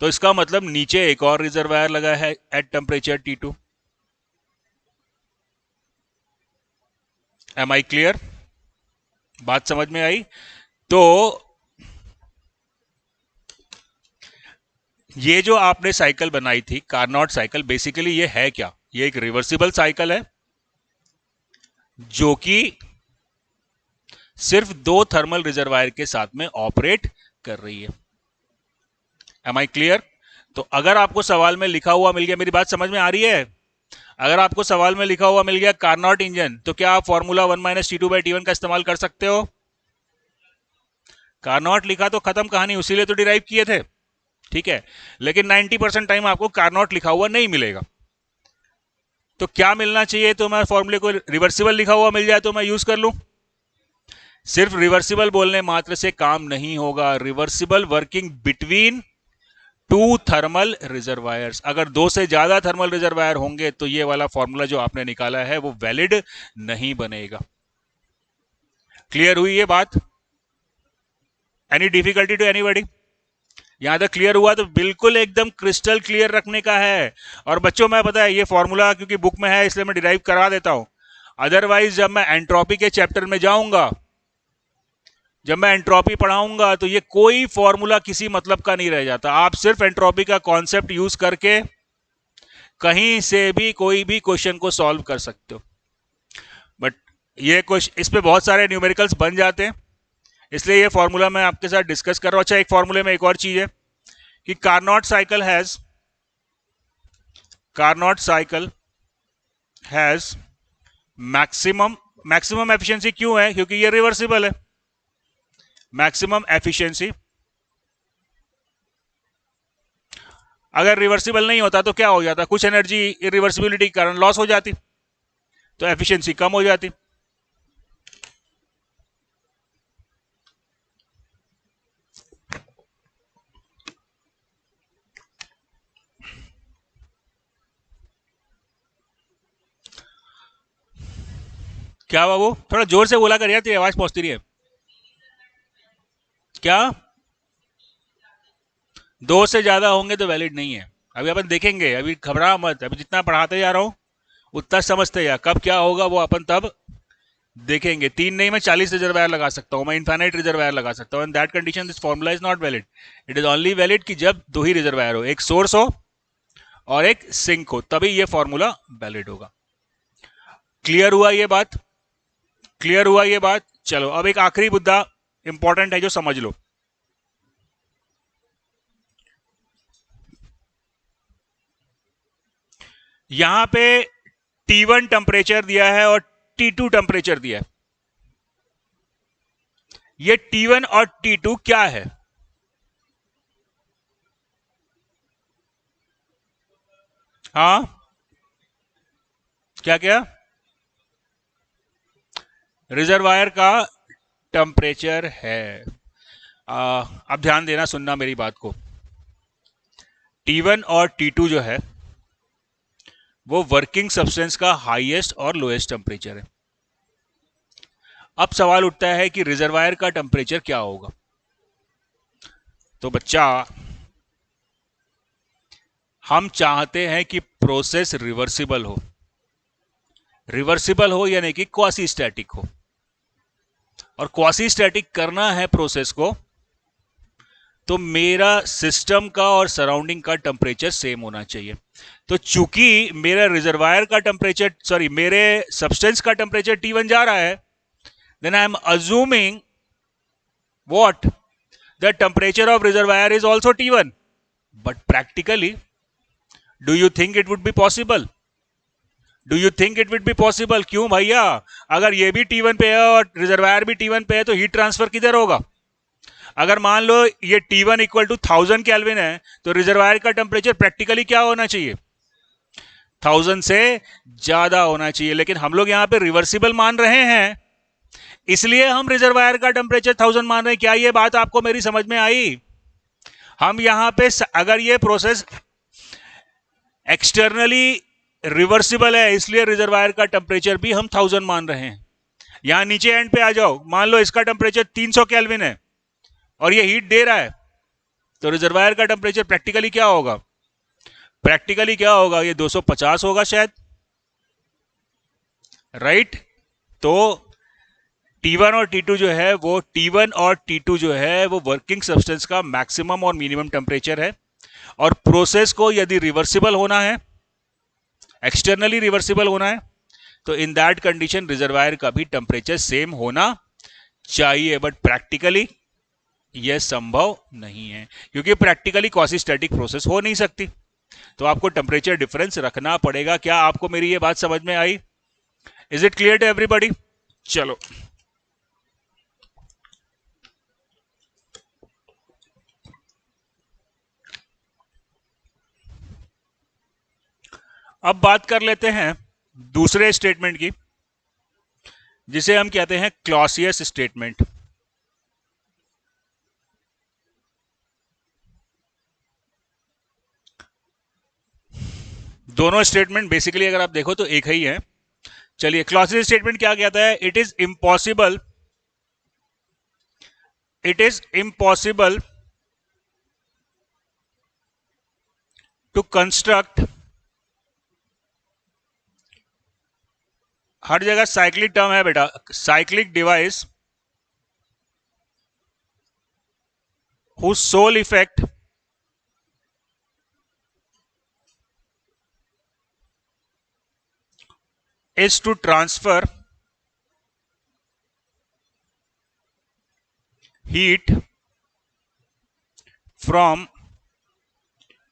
B: तो इसका मतलब नीचे एक और रिजर्वायर लगा है at temperature T2। Am I clear? बात समझ में आई? तो ये जो आपने साइकिल बनाई थी कार्नोट साइकिल, बेसिकली ये है क्या? ये एक रिवर्सिबल साइकिल है जो कि सिर्फ 2 थर्मल रिजर्वायर के साथ में ऑपरेट कर रही है। Am I clear? तो अगर आपको सवाल में लिखा हुआ मिल गया, मेरी बात समझ में आ रही है? अगर आपको सवाल में लिखा हुआ मिल गया कार्नोट इंजन, तो क्या आप फॉर्मूला 1-T2/T1 का इस्तेमाल कर सकते हो? कार्नोट लिखा तो खत्म कहानी, उसी लिए तो डिराइव किए थे, ठीक है। लेकिन 90% टाइम आपको कार्नोट लिखा हुआ नहीं मिलेगा। तो क्या मिलना चाहिए? तो मैं फॉर्मूले को रिवर्सिबल लिखा हुआ मिल जाए तो मैं यूज कर लूं। सिर्फ रिवर्सिबल बोलने मात्र से काम नहीं होगा। Reversible working between 2 thermal reservoirs. अगर 2 से ज्यादा थर्मल रिजर्वायर होंगे तो ये वाला फॉर्मूला जो आपने निकाला है वो वैलिड नहीं बनेगा। क्लियर हुई ये बात? Any difficulty to anybody? यहां तक क्लियर हुआ? तो बिल्कुल एकदम क्रिस्टल क्लियर रखने का है। और बच्चों मैं पता है ये फॉर्मूला क्योंकि बुक में है इसलिए मैं डिराइव करा देता हूं। अदरवाइज जब मैं एंट्रोपी के चैप्टर में जाऊंगा, जब मैं एंट्रोपी पढ़ाऊंगा, तो ये कोई फॉर्मूला किसी मतलब का नहीं रह जाता। आप सिर्फ एंट्रोपी का कॉन्सेप्ट यूज करके कहीं से भी कोई भी क्वेश्चन को सॉल्व कर सकते हो। बट ये क्वेश्चन, इस पे बहुत सारे न्यूमेरिकल्स बन जाते हैं। इसलिए ये फॉर्मूला मैं आपके साथ डिस्कस कर रहा हूं। अच्छा, एक फॉर्मूले में एक और चीज है कि Carnot cycle has maximum maximum efficiency. क्यों है? क्योंकि ये रिवर्सिबल है। मैक्सिमम एफिशिएंसी, अगर रिवर्सिबल नहीं होता तो क्या हो जाता? कुछ एनर्जी इरिवर्सिबिलिटी के कारण लॉस हो जाती, तो एफिशिएंसी कम हो जाती। क्या बाबू, थोड़ा जोर से बोला कर यार, तेरी आवाज पहुंचती रही है। क्या? दो से ज्यादा होंगे तो वैलिड नहीं है। अभी अपन देखेंगे, अभी घबरा मत, अभी जितना पढ़ाते जा रहा हूं उतना समझते जा। कब क्या होगा वो अपन तब देखेंगे। 3 नहीं, मैं 40 रिजर्वायर लगा सकता हूं, मैं इन्फाइनाइट रिजर्वायर लगा सकता हूं। In that condition this formula is not valid. It is only valid कि जब दो ही रिजर्वायर हो, एक सोर्स हो और एक सिंक हो, तभी ये फॉर्मूला वैलिड होगा। क्लियर हुआ ये बात? क्लियर हुआ ये बात? चलो, अब एक आखिरी मुद्दा इंपॉर्टेंट है जो समझ लो। यहां पे T1 टेम्परेचर दिया है और T2 टेम्परेचर दिया है। ये T1 और T2 क्या है? हाँ, क्या क्या? रिजर्वायर का टेम्परेचर है। अब ध्यान देना, सुनना मेरी बात को। T1 और T2 जो है वो वर्किंग सब्सटेंस का हाईएस्ट और लोएस्ट टेम्परेचर है। अब सवाल उठता है कि रिजर्वायर का टेम्परेचर क्या होगा? तो बच्चा, हम चाहते हैं कि प्रोसेस रिवर्सिबल हो। रिवर्सिबल हो यानी कि क्वासी स्टैटिक हो, और क्वासी स्टैटिक करना है प्रोसेस को, तो मेरा सिस्टम का और सराउंडिंग का टेम्परेचर सेम होना चाहिए। तो चूंकि मेरा रिजर्वायर का टेम्परेचर, सॉरी, मेरे सब्सटेंस का टेम्परेचर T1 जा रहा है, then I am assuming what, the temperature of reservoir is also T1। But practically, do you think it would be possible? Do you think it would be possible? क्यों भैया? अगर ये भी T1 पे है और रिजर्वायर भी T1 पे है तो हीट ट्रांसफर किधर होगा? अगर मान लो ये T1 इक्वल टू 1000 केल्विन है, तो रिजर्वायर का टेम्परेचर प्रैक्टिकली क्या होना चाहिए? 1000 से ज्यादा होना चाहिए। लेकिन हम लोग यहां पे रिवर्सिबल मान रहे हैं, इसलिए हम रिजर्वायर का टेम्परेचर 1000 मान रहे हैं। क्या ये बात आपको मेरी समझ में आई? हम यहां पे अगर ये प्रोसेस एक्सटर्नली रिवर्सिबल है, इसलिए रिजर्वायर का टेम्परेचर भी हम 1000 मान रहे हैं। यहां नीचे एंड पे आ जाओ, मान लो इसका टेम्परेचर 300 केल्विन है और ये हीट दे रहा है, तो रिजर्वायर का टेम्परेचर प्रैक्टिकली क्या होगा? प्रैक्टिकली क्या होगा? ये 250 होगा शायद, राइट? तो T1 और T2 जो है वो T1 और T2 जो है वो वर्किंग सब्सटेंस का मैक्सिमम और मिनिमम टेम्परेचर है। और प्रोसेस को यदि रिवर्सिबल होना है, एक्सटर्नली रिवर्सिबल होना है, तो इन दैट कंडीशन रिजर्वायर का भी टेम्परेचर सेम होना चाहिए। बट प्रैक्टिकली यह संभव नहीं है, क्योंकि प्रैक्टिकली क्वासी स्टैटिक प्रोसेस हो नहीं सकती, तो आपको टेम्परेचर डिफरेंस रखना पड़ेगा। क्या आपको मेरी ये बात समझ में आई? Is it clear to everybody? चलो, अब बात कर लेते हैं दूसरे स्टेटमेंट की, जिसे हम कहते हैं क्लॉसियस स्टेटमेंट। दोनों स्टेटमेंट बेसिकली अगर आप देखो तो एक ही है। चलिए, क्लॉसियस स्टेटमेंट क्या कहता है? It is impossible to construct, हर जगह साइक्लिक टर्म है बेटा, cyclic device whose sole effect is to transfer heat from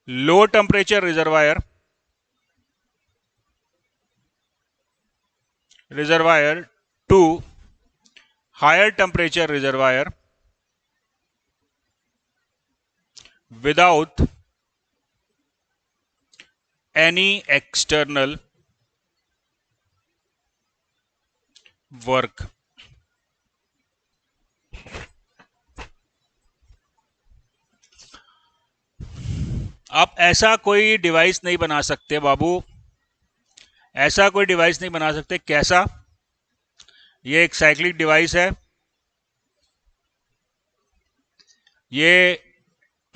B: low temperature reservoir to higher temperature reservoir without any external work. आप ऐसा कोई डिवाइस नहीं बना सकते बाबू, ऐसा कोई डिवाइस नहीं बना सकते। कैसा? ये एक साइक्लिक डिवाइस है, ये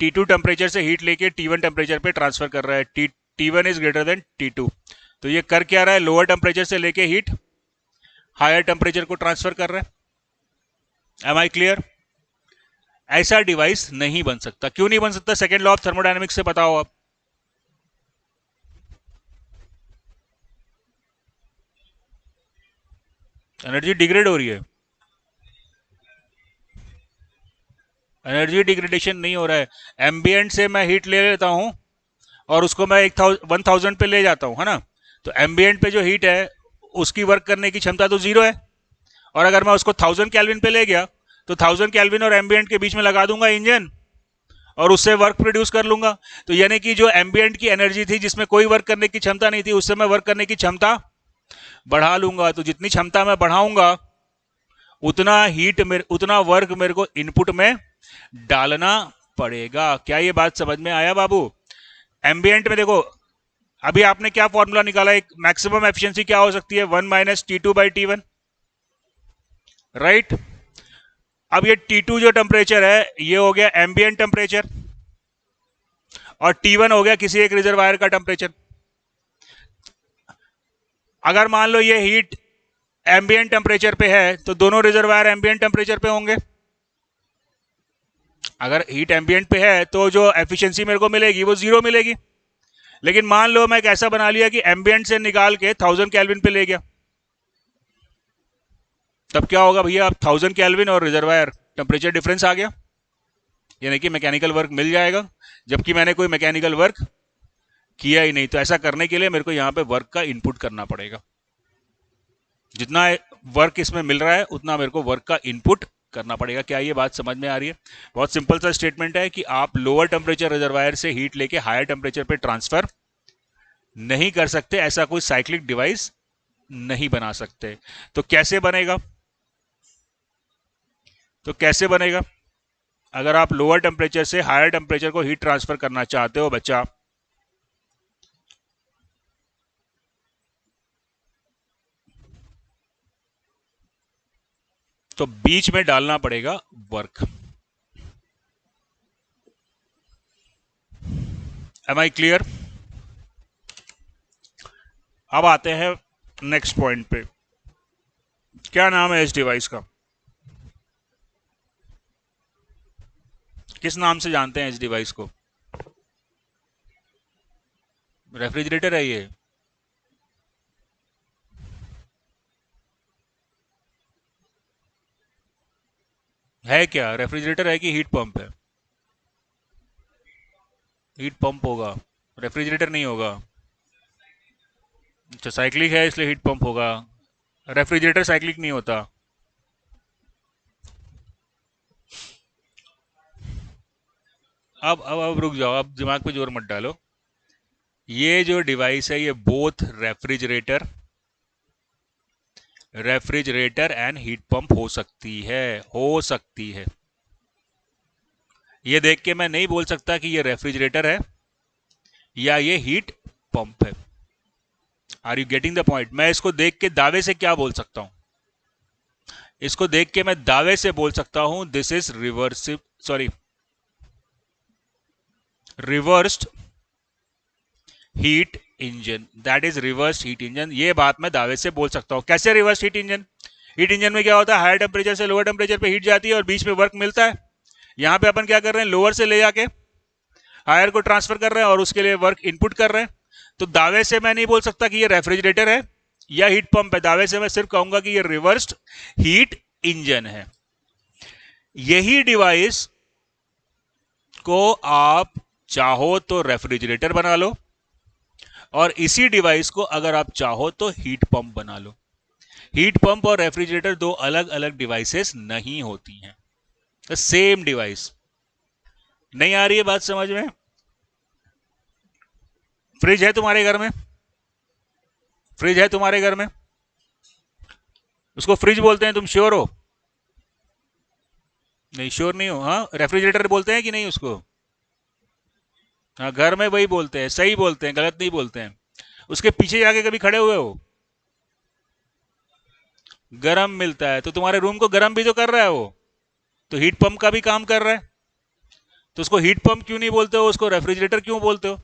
B: T2 टेम्परेचर से हीट लेके T1 टेम्परेचर पे ट्रांसफर कर रहा है। T1 is greater than T2। तो ये कर क्या रहा है? लोअर टेम्परेचर से लेके हीट हायर टेम्परेचर को ट्रांसफर कर रहा है। Am I clear? ऐसा डिवाइस नहीं बन सकता। क्यों नहीं बन सकता? सेकेंड लॉ ऑफ थर्मोडायनेमिक्स से बताओ आप। एनर्जी डिग्रेड हो रही है। एनर्जी डिग्रेडेशन नहीं हो रहा है। एम्बियंट से मैं हीट ले लेता हूं और उसको मैं 1000 पे ले जाता हूं, है ना? तो एम्बियंट पे जो हीट है उसकी वर्क करने की क्षमता तो जीरो है, और अगर मैं उसको 1000 केल्विन पे ले गया तो 1000 केल्विन और एम्बियंट के बीच में लगा दूंगा इंजन और उससे वर्क प्रोड्यूस कर लूंगा। तो यानी कि जो एम्बियंट की एनर्जी थी जिसमें कोई वर्क करने की क्षमता नहीं थी, उससे मैं वर्क करने की क्षमता बढ़ा लूंगा। तो जितनी क्षमता मैं बढ़ाऊंगा उतना वर्क मेरे को इनपुट में डालना पड़ेगा। क्या ये बात समझ में आया बाबू? एम्बियंट में देखो, अभी आपने क्या फॉर्मूला निकाला, एक मैक्सिमम एफिशिएंसी क्या हो सकती है? 1 minus T2 by T1, right? अब ये T2 जो टेम्परेचर है ये हो गया एम्बियंट टेम्परेचर, और T1 हो गया किसी एक रिजर्वायर का टेम्परेचर। अगर मान लो ये हीट एम्बियंट टेम्परेचर पे है तो दोनों रिजर्वायर एम्बियंट टेम्परेचर पे होंगे। अगर हीट एम्बियंट पे है तो जो एफिशिएंसी मेरे को मिलेगी वो जीरो मिलेगी। लेकिन मान लो मैं एक ऐसा बना लिया कि एम्बियंट से निकाल के 1000 केल्विन पे ले गया, तब क्या होगा भैया? अब 1000 केल्विन और रिजर्वायर टेम्परेचर डिफरेंस आ गया, यानी कि मैकेनिकल वर्क मिल जाएगा, जबकि मैंने कोई मैकेनिकल वर्क किया ही नहीं। तो ऐसा करने के लिए मेरे को यहां पे वर्क का इनपुट करना पड़ेगा। जितना वर्क इसमें मिल रहा है उतना मेरे को वर्क का इनपुट करना पड़ेगा। क्या ये बात समझ में आ रही है? बहुत सिंपल सा स्टेटमेंट है कि आप लोअर टेम्परेचर रिजर्वायर से हीट लेके हायर टेम्परेचर पे ट्रांसफर नहीं कर सकते, ऐसा कोई साइक्लिक डिवाइस नहीं बना सकते। तो कैसे बनेगा? अगर आप लोअर टेम्परेचर से हायर टेम्परेचर को हीट ट्रांसफर करना चाहते हो बच्चा, तो बीच में डालना पड़ेगा वर्क। M I clear? अब आते हैं नेक्स्ट पॉइंट पे। क्या नाम है इस डिवाइस का? किस नाम से जानते हैं इस डिवाइस को? रेफ्रिजरेटर है ये? है क्या? रेफ्रिजरेटर है कि हीट पंप है? हीट पंप होगा, रेफ्रिजरेटर नहीं होगा। अच्छा, साइक्लिक है इसलिए हीट पंप होगा। रेफ्रिजरेटर साइक्लिक नहीं होता। अब रुक जाओ, अब दिमाग पे जोर मत डालो। ये जो डिवाइस है ये both refrigerator and heat pump हो सकती है। ये देख के मैं नहीं बोल सकता कि ये रेफ्रिजरेटर है या ये हीट पंप है। Are you getting the point? मैं इसको देख के दावे से क्या बोल सकता हूं? इसको देख के मैं दावे से बोल सकता हूं this is reversed heat engine, that is reverse heat engine. ये बात मैं दावे से बोल सकता हूं। कैसे reverse heat engine? Heat engine में क्या होता है? हायर टेम्परेचर से लोअर टेम्परेचर पे हीट जाती है और बीच में वर्क मिलता है। यहां पे अपन क्या कर रहे हैं? लोअर से ले जाके हायर को ट्रांसफर कर रहे हैं और उसके लिए वर्क इनपुट कर रहे हैं। तो दावे से मैं नहीं बोल सकता कि ये रेफ्रिजरेटर है या हीट पंप है। दावे से मैं सिर्फ कहूंगा कि ये रिवर्स्ड हीट इंजन है। यही डिवाइस को आप चाहो तो रेफ्रिजरेटर बना लो, और इसी डिवाइस को अगर आप चाहो तो हीट पंप बना लो। हीट पंप और रेफ्रिजरेटर दो अलग अलग डिवाइसेस नहीं होती हैं, द सेम डिवाइस। नहीं आ रही है बात समझ में? फ्रिज है तुम्हारे घर में? फ्रिज है तुम्हारे घर में? उसको फ्रिज बोलते हैं, तुम श्योर हो? नहीं, श्योर नहीं हो? हाँ, रेफ्रिजरेटर बोलते हैं कि नहीं उसको? हाँ, घर में वही बोलते हैं, सही बोलते हैं, गलत नहीं बोलते हैं। उसके पीछे जाके कभी खड़े हुए हो? गरम मिलता है तो तुम्हारे रूम को गरम भी तो कर रहा है वो, तो हीट पंप का भी काम कर रहा है। तो उसको हीट पंप क्यों नहीं बोलते हो, उसको रेफ्रिजरेटर क्यों बोलते हो?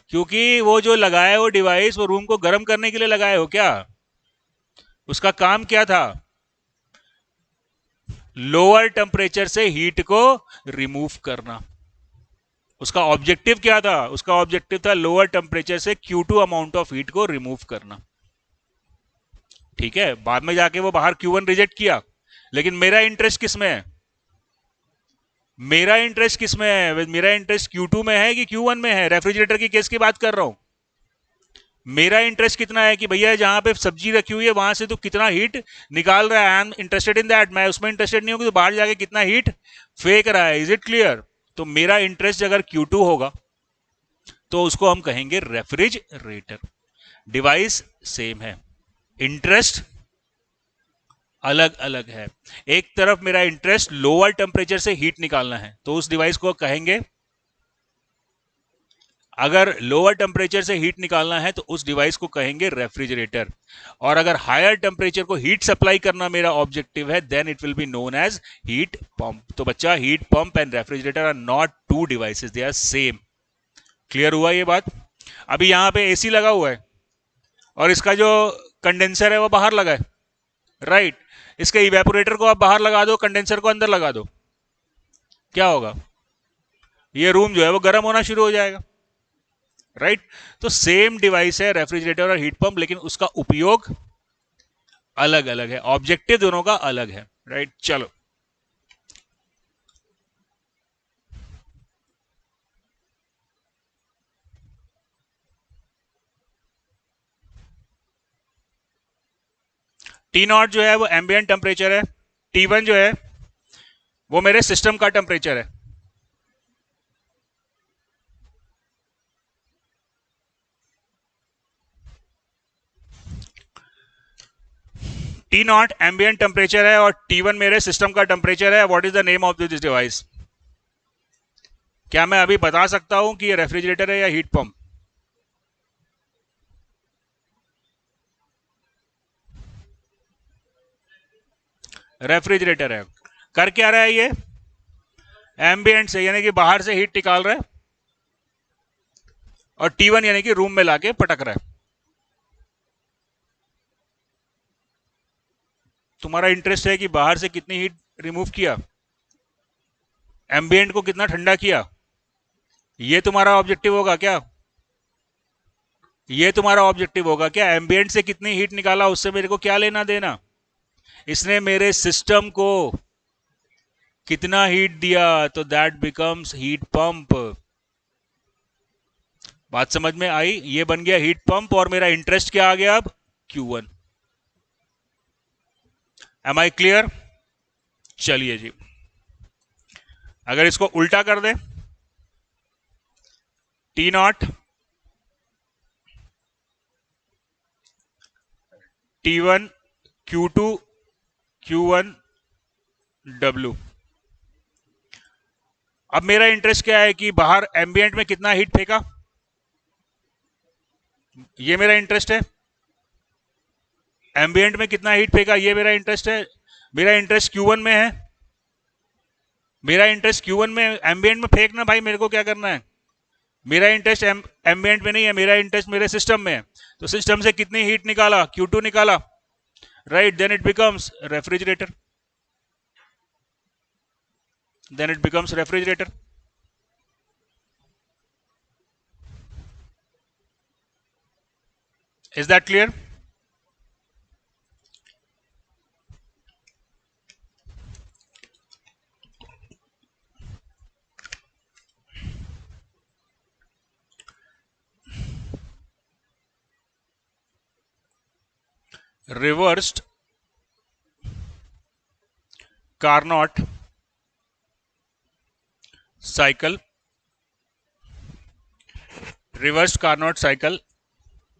B: क्योंकि वो जो लगाए हो डिवाइस, वो रूम को गर्म करने के लिए लगाए हो क्या? उसका काम क्या था? लोअर टेम्परेचर से हीट को रिमूव करना। उसका ऑब्जेक्टिव क्या था? उसका ऑब्जेक्टिव था लोअर टेम्परेचर से Q2 अमाउंट ऑफ हीट को रिमूव करना। ठीक है, बाद में जाके वो बाहर Q1 रिजेक्ट किया, लेकिन मेरा इंटरेस्ट किस में है? मेरा इंटरेस्ट किस में है? मेरा इंटरेस्ट Q2 में है कि Q1 में है? रेफ्रिजरेटर की केस की बात कर रहा हूं। मेरा इंटरेस्ट कितना है कि भैया जहां पे सब्जी रखी हुई है वहां से तो कितना हीट निकाल रहा है, I am interested in that. मैं उसमें इंटरेस्टेड नहीं हूं कि तो बाहर जाके कितना हीट फेंक रहा है। Is it clear? तो मेरा इंटरेस्ट अगर Q2 होगा तो उसको हम कहेंगे रेफ्रिजरेटर। डिवाइस सेम है, इंटरेस्ट अलग अलग है। एक तरफ मेरा इंटरेस्ट लोअर टेम्परेचर से हीट निकालना है, तो उस डिवाइस को कहेंगे, अगर लोअर टेम्परेचर से हीट निकालना है तो उस डिवाइस को कहेंगे रेफ्रिजरेटर। और अगर हायर टेम्परेचर को हीट सप्लाई करना मेरा ऑब्जेक्टिव है, then it will be known as heat pump. तो बच्चा, heat pump and refrigerator are not two devices, they are same. Clear हुआ ये बात? अभी यहां पे एसी लगा हुआ है और इसका जो कंडेंसर है वो बाहर लगा है, राइट? इसके इवेपोरेटर को आप बाहर लगा दो, कंडेंसर को अंदर लगा दो, क्या होगा? ये रूम जो है वो गर्म होना शुरू हो जाएगा, राइट? तो सेम डिवाइस है रेफ्रिजरेटर और हीट पंप, लेकिन उसका उपयोग अलग अलग है, ऑब्जेक्टिव दोनों का अलग है, राइट? चलो, टी नॉट जो है वो एम्बियंट टेम्परेचर है, T1 जो है वो मेरे सिस्टम का टेम्परेचर है। टी नॉट एम्बियंट टेम्परेचर है और T1 मेरे सिस्टम का टेम्परेचर है। What is the name of this device? क्या मैं अभी बता सकता हूं कि ये रेफ्रिजरेटर है या हीट पंप? रेफ्रिजरेटर है। कर क्या रहा है ये? एम्बियंट से, यानी कि बाहर से हीट निकाल रहा है, और T1 यानी कि रूम में लाके पटक रहा है। तुम्हारा इंटरेस्ट है कि बाहर से कितनी हीट रिमूव किया, एम्बियंट को कितना ठंडा किया, ये तुम्हारा ऑब्जेक्टिव होगा क्या? ये तुम्हारा ऑब्जेक्टिव होगा क्या? एम्बियंट से कितनी हीट निकाला उससे मेरे को क्या लेना देना? इसने मेरे सिस्टम को कितना हीट दिया, तो दैट बिकम्स हीट पंप। बात समझ में आई? ये बन गया हीट पंप और मेरा इंटरेस्ट क्या आ गया अब? Q1। Am I clear? चलिए जी, अगर इसको उल्टा कर दे, T0 T1 Q2 Q1 W। अब मेरा इंटरेस्ट क्या है कि बाहर एम्बियंट में कितना हीट फेंका, ये मेरा इंटरेस्ट है। एम्बियंट में कितना हीट फेंका, ये मेरा इंटरेस्ट है। मेरा इंटरेस्ट Q1 में है, मेरा इंटरेस्ट Q1 में। एम्बियंट में फेंकना भाई मेरे को क्या करना है? मेरा इंटरेस्ट एम्बियंट में नहीं है, मेरा इंटरेस्ट मेरे सिस्टम में है। तो सिस्टम से कितनी हीट निकाला? Q2 निकाला, right? Then it becomes refrigerator, then it becomes refrigerator. Is that clear? Reversed Carnot cycle, reverse Carnot cycle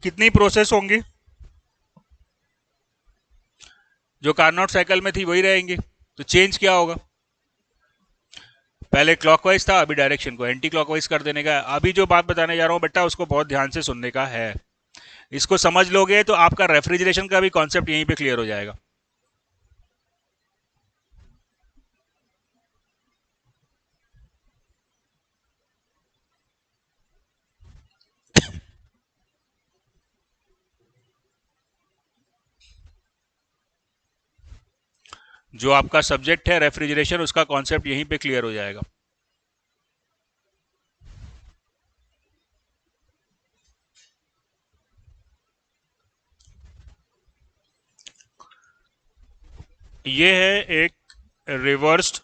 B: कितनी प्रोसेस होंगी? जो कार्नोट साइकिल में थी वही रहेंगी, तो चेंज क्या होगा? पहले क्लॉकवाइज था, अभी डायरेक्शन को एंटी क्लॉकवाइज कर देने का है। अभी जो बात बताने जा रहा हूं बेटा, उसको बहुत ध्यान से सुनने का है। इसको समझ लोगे तो आपका रेफ्रिजरेशन का भी कॉन्सेप्ट यहीं पे क्लियर हो जाएगा। जो आपका सब्जेक्ट है रेफ्रिजरेशन, उसका कॉन्सेप्ट यहीं पे क्लियर हो जाएगा। ये है एक रिवर्स्ड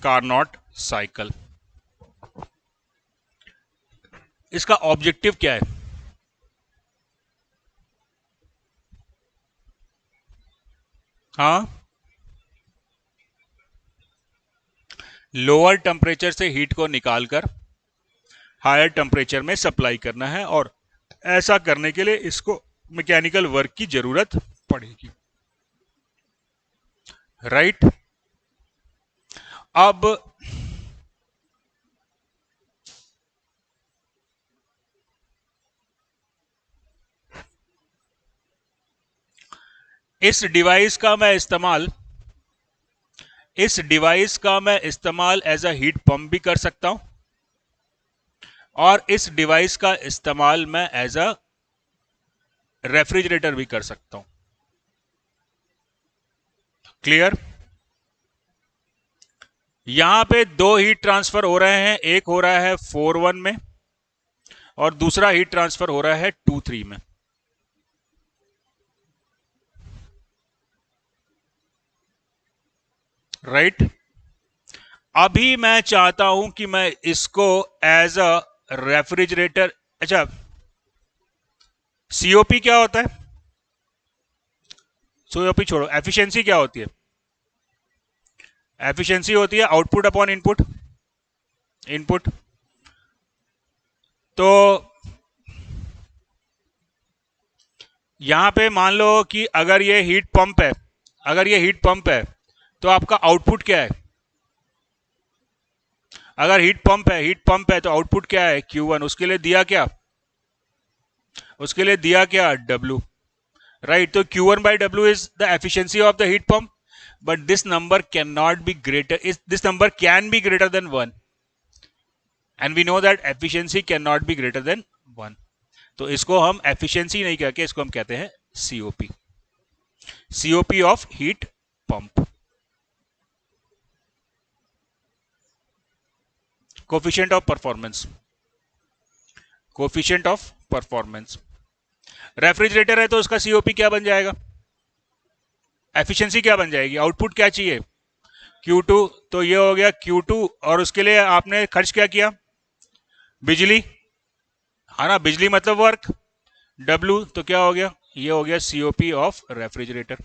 B: कार्नोट साइकिल। इसका ऑब्जेक्टिव क्या है? हाँ, लोअर टेम्परेचर से हीट को निकालकर हायर टेम्परेचर में सप्लाई करना है, और ऐसा करने के लिए इसको मैकेनिकल वर्क की जरूरत पड़ेगी, राइट? अब इस डिवाइस का मैं इस्तेमाल एज अ हीट पंप भी कर सकता हूं, और इस डिवाइस का इस्तेमाल मैं एज अ रेफ्रिजरेटर भी कर सकता हूं। क्लियर? यहां पे दो हीट ट्रांसफर हो रहे हैं, एक हो रहा है 4-1 में और दूसरा हीट ट्रांसफर हो रहा है 2-3 में। राइट? अभी मैं चाहता हूं कि मैं इसको एज अ रेफ्रिजरेटर, अच्छा, सीओपी क्या होता है? सीओपी छोड़ो, एफिशिएंसी क्या होती है? एफिशिएंसी होती है आउटपुट अपॉन इनपुट। इनपुट तो यहां पे मान लो कि अगर ये हीट पंप है तो आपका आउटपुट क्या है? अगर हीट पंप है तो आउटपुट क्या है? Q1। उसके लिए दिया क्या? W। राइट? तो Q1/W is the efficiency of the heat pump, but this number can not be greater, this number can be greater than 1, and we know that efficiency can not be greater than 1। तो इसको हम एफिशिएंसी नहीं कहके इसको हम कहते हैं COP, COP of heat pump, coefficient of performance. Coefficient of performance. Refrigerator है तो उसका सीओपी क्या बन जाएगा? एफिशिएंसी क्या बन जाएगी? आउटपुट क्या चाहिए? Q2। तो ये हो गया Q2, और उसके लिए आपने खर्च क्या किया? बिजली, है ना? बिजली मतलब वर्क, W। तो क्या हो गया? ये हो गया सीओपी ऑफ रेफ्रिजरेटर।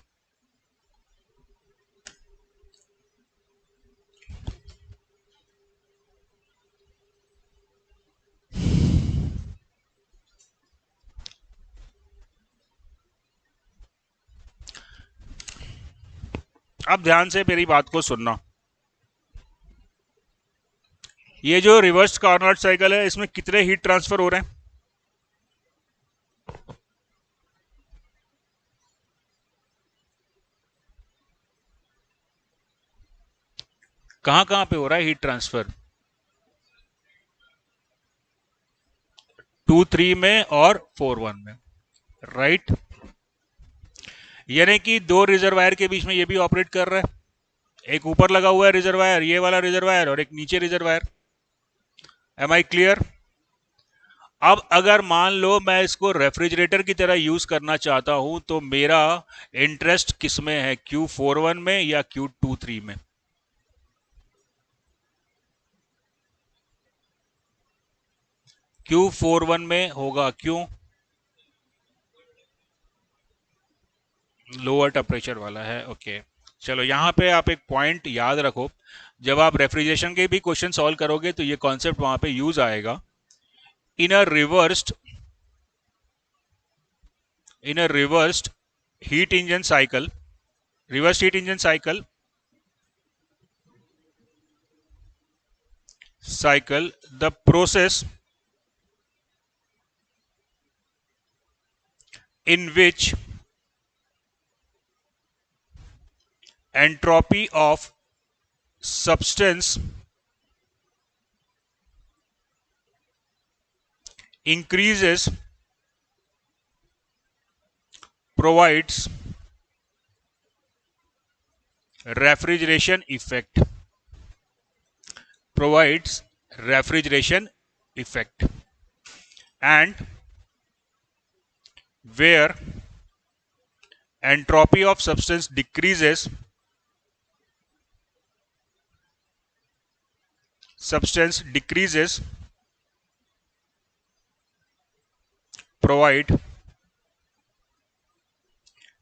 B: अब ध्यान से मेरी बात को सुनना। ये जो रिवर्स कार्नोट साइकिल है, इसमें कितने हीट ट्रांसफर हो रहे हैं? कहां कहां पे हो रहा है हीट ट्रांसफर? 2-3 में और 4-1 में, राइट? यानी कि दो रिजर्वायर के बीच में ये भी ऑपरेट कर रहा है। एक ऊपर लगा हुआ है रिजर्वायर, ये वाला रिजर्वायर, और एक नीचे रिजर्वायर। M I clear? अब अगर मान लो मैं इसको रेफ्रिजरेटर की तरह यूज करना चाहता हूं, तो मेरा इंटरेस्ट किस में है? Q41 में या Q23 में? Q41 में होगा। क्यों? लोअर टेम्परेचर वाला है, ओके। चलो यहाँ पे आप एक पॉइंट याद रखो, जब आप रेफ्रिजरेशन के भी क्वेश्चन सॉल्व करोगे तो ये कॉन्सेप्ट वहां पे यूज आएगा। इन अ reversed in a reversed heat engine cycle, reversed heat engine cycle, the process in which entropy of substance increases provides refrigeration effect, provides refrigeration effect, and where entropy of substance decreases, provide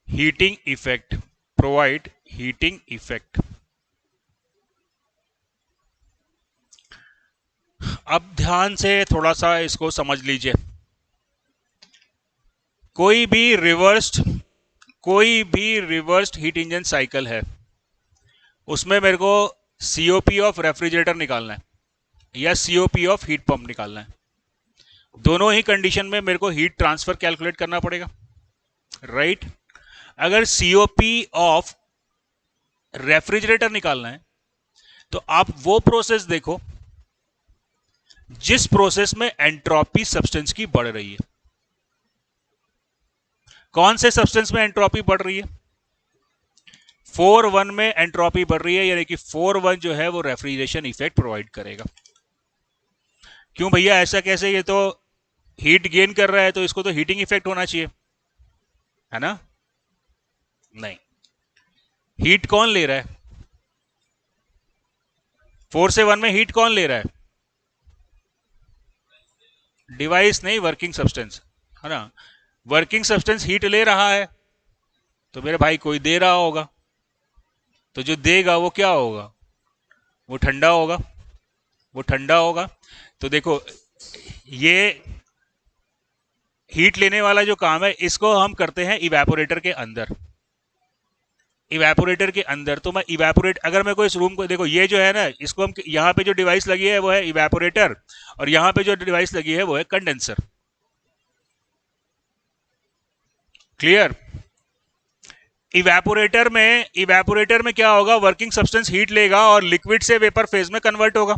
B: heating effect, provide heating effect। अब ध्यान से थोड़ा सा इसको समझ लीजिए। कोई भी रिवर्स्ड कोई भी रिवर्स्ड हीट इंजन साइकिल है, उसमें मेरे को सीओपी ऑफ रेफ्रिजरेटर निकालना है या सीओपी ऑफ हीट पंप निकालना है। दोनों ही कंडीशन में मेरे को हीट ट्रांसफर कैलकुलेट करना पड़ेगा, राइट। अगर सीओपी ऑफ रेफ्रिजरेटर निकालना है तो आप वो प्रोसेस देखो जिस प्रोसेस में एंट्रोपी सब्सटेंस की बढ़ रही है। कौन से सब्सटेंस में एंट्रोपी बढ़ रही है? 4-1 में एंट्रोपी बढ़ रही है, यानी कि 4-1 जो है वो रेफ्रिजरेशन इफेक्ट प्रोवाइड करेगा। क्यों भैया ऐसा कैसे? ये तो हीट गेन कर रहा है तो इसको तो हीटिंग इफेक्ट होना चाहिए, है ना? नहीं, हीट कौन ले रहा है? 4 से 1 में हीट कौन ले रहा है? डिवाइस नहीं, वर्किंग सब्सटेंस, है ना। वर्किंग सब्सटेंस हीट ले रहा है तो मेरे भाई कोई दे रहा होगा, तो जो देगा वो क्या होगा? वो ठंडा होगा, वो ठंडा होगा। तो देखो, ये हीट लेने वाला जो काम है इसको हम करते हैं इवेपोरेटर के अंदर। इवेपोरेटर के अंदर तो मैं इवेपोरेट, अगर मैं कोई इस रूम को देखो, ये जो है ना, इसको हम यहाँ पे जो डिवाइस लगी है वो है इवेपोरेटर, और यहाँ पे जो डिवाइस लगी है वो है कंडेंसर। क्लियर? इवेपोरेटर में क्या होगा? वर्किंग सब्सटेंस हीट लेगा और लिक्विड से वेपर फेज में कन्वर्ट होगा।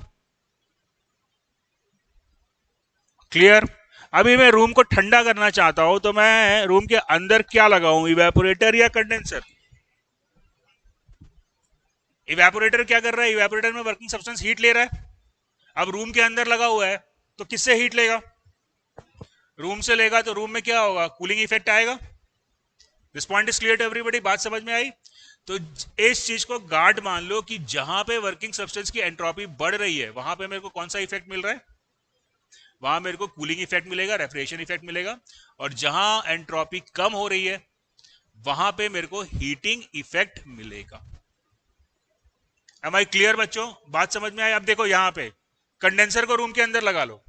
B: क्लियर? अभी मैं रूम को ठंडा करना चाहता हूं तो मैं रूम के अंदर क्या लगाऊं, इवेपोरेटर या कंडेंसर? इवेपोरेटर क्या कर रहा है? इवेपोरेटर में वर्किंग सब्सटेंस हीट ले रहा है। अब रूम के अंदर लगा हुआ है तो किससे हीट लेगा? रूम से लेगा, तो रूम में क्या होगा? कूलिंग इफेक्ट आएगा। This point is clear to everybody? बात समझ में आई? तो इस चीज को गार्ड मान लो कि जहां पे वर्किंग सब्सटेंस की एंट्रोपी बढ़ रही है वहां पे मेरे को कौन सा इफेक्ट मिल रहा है? वहां मेरे को कूलिंग इफेक्ट मिलेगा, रेफ्रिजरेशन इफेक्ट मिलेगा। और जहां एंट्रोपी कम हो रही है वहां पे मेरे को हीटिंग इफेक्ट मिलेगा। एम आई क्लियर बच्चों? बात समझ में आई? अब देखो यहां पे कंडेंसर को रूम के अंदर लगा लो,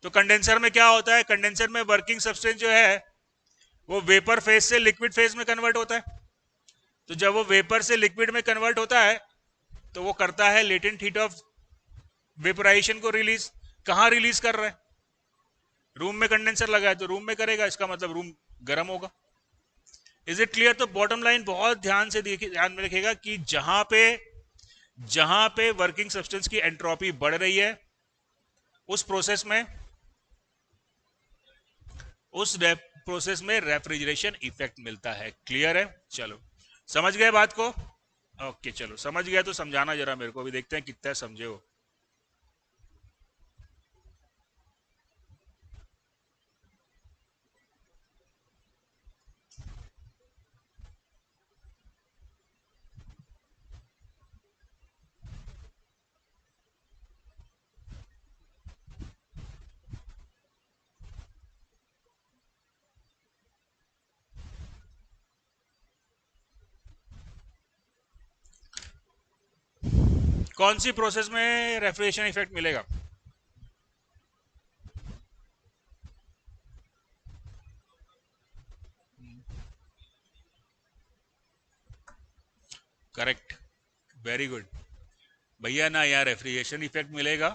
B: तो कंडेंसर में क्या होता है? कंडेंसर में वर्किंग सब्सटेंस जो है वो वेपर फेज से लिक्विड फेज में कन्वर्ट होता है। तो जब वो वेपर से लिक्विड में कन्वर्ट होता है तो वो करता है लेटेंट हीट ऑफ वेपराइजेशन को रिलीज। कहां रिलीज कर रहा है? रूम में कंडेंसर लगा है तो रूम में करेगा, इसका मतलब रूम गर्म होगा। Is it clear? तो बॉटम लाइन बहुत ध्यान से देखिए, ध्यान में रखिएगा कि जहां पे वर्किंग सब्सटेंस की एंट्रोपी बढ़ रही है उस प्रोसेस में रेफ्रिजरेशन इफेक्ट मिलता है। क्लियर है? चलो, समझ गए बात को? ओके, चलो समझ गया तो समझाना जरा मेरे को भी, देखते हैं कितना समझे हो। कौन सी प्रोसेस में रेफ्रिजरेशन इफेक्ट मिलेगा? करेक्ट, वेरी गुड भैया। ना यहाँ रेफ्रिजरेशन इफेक्ट मिलेगा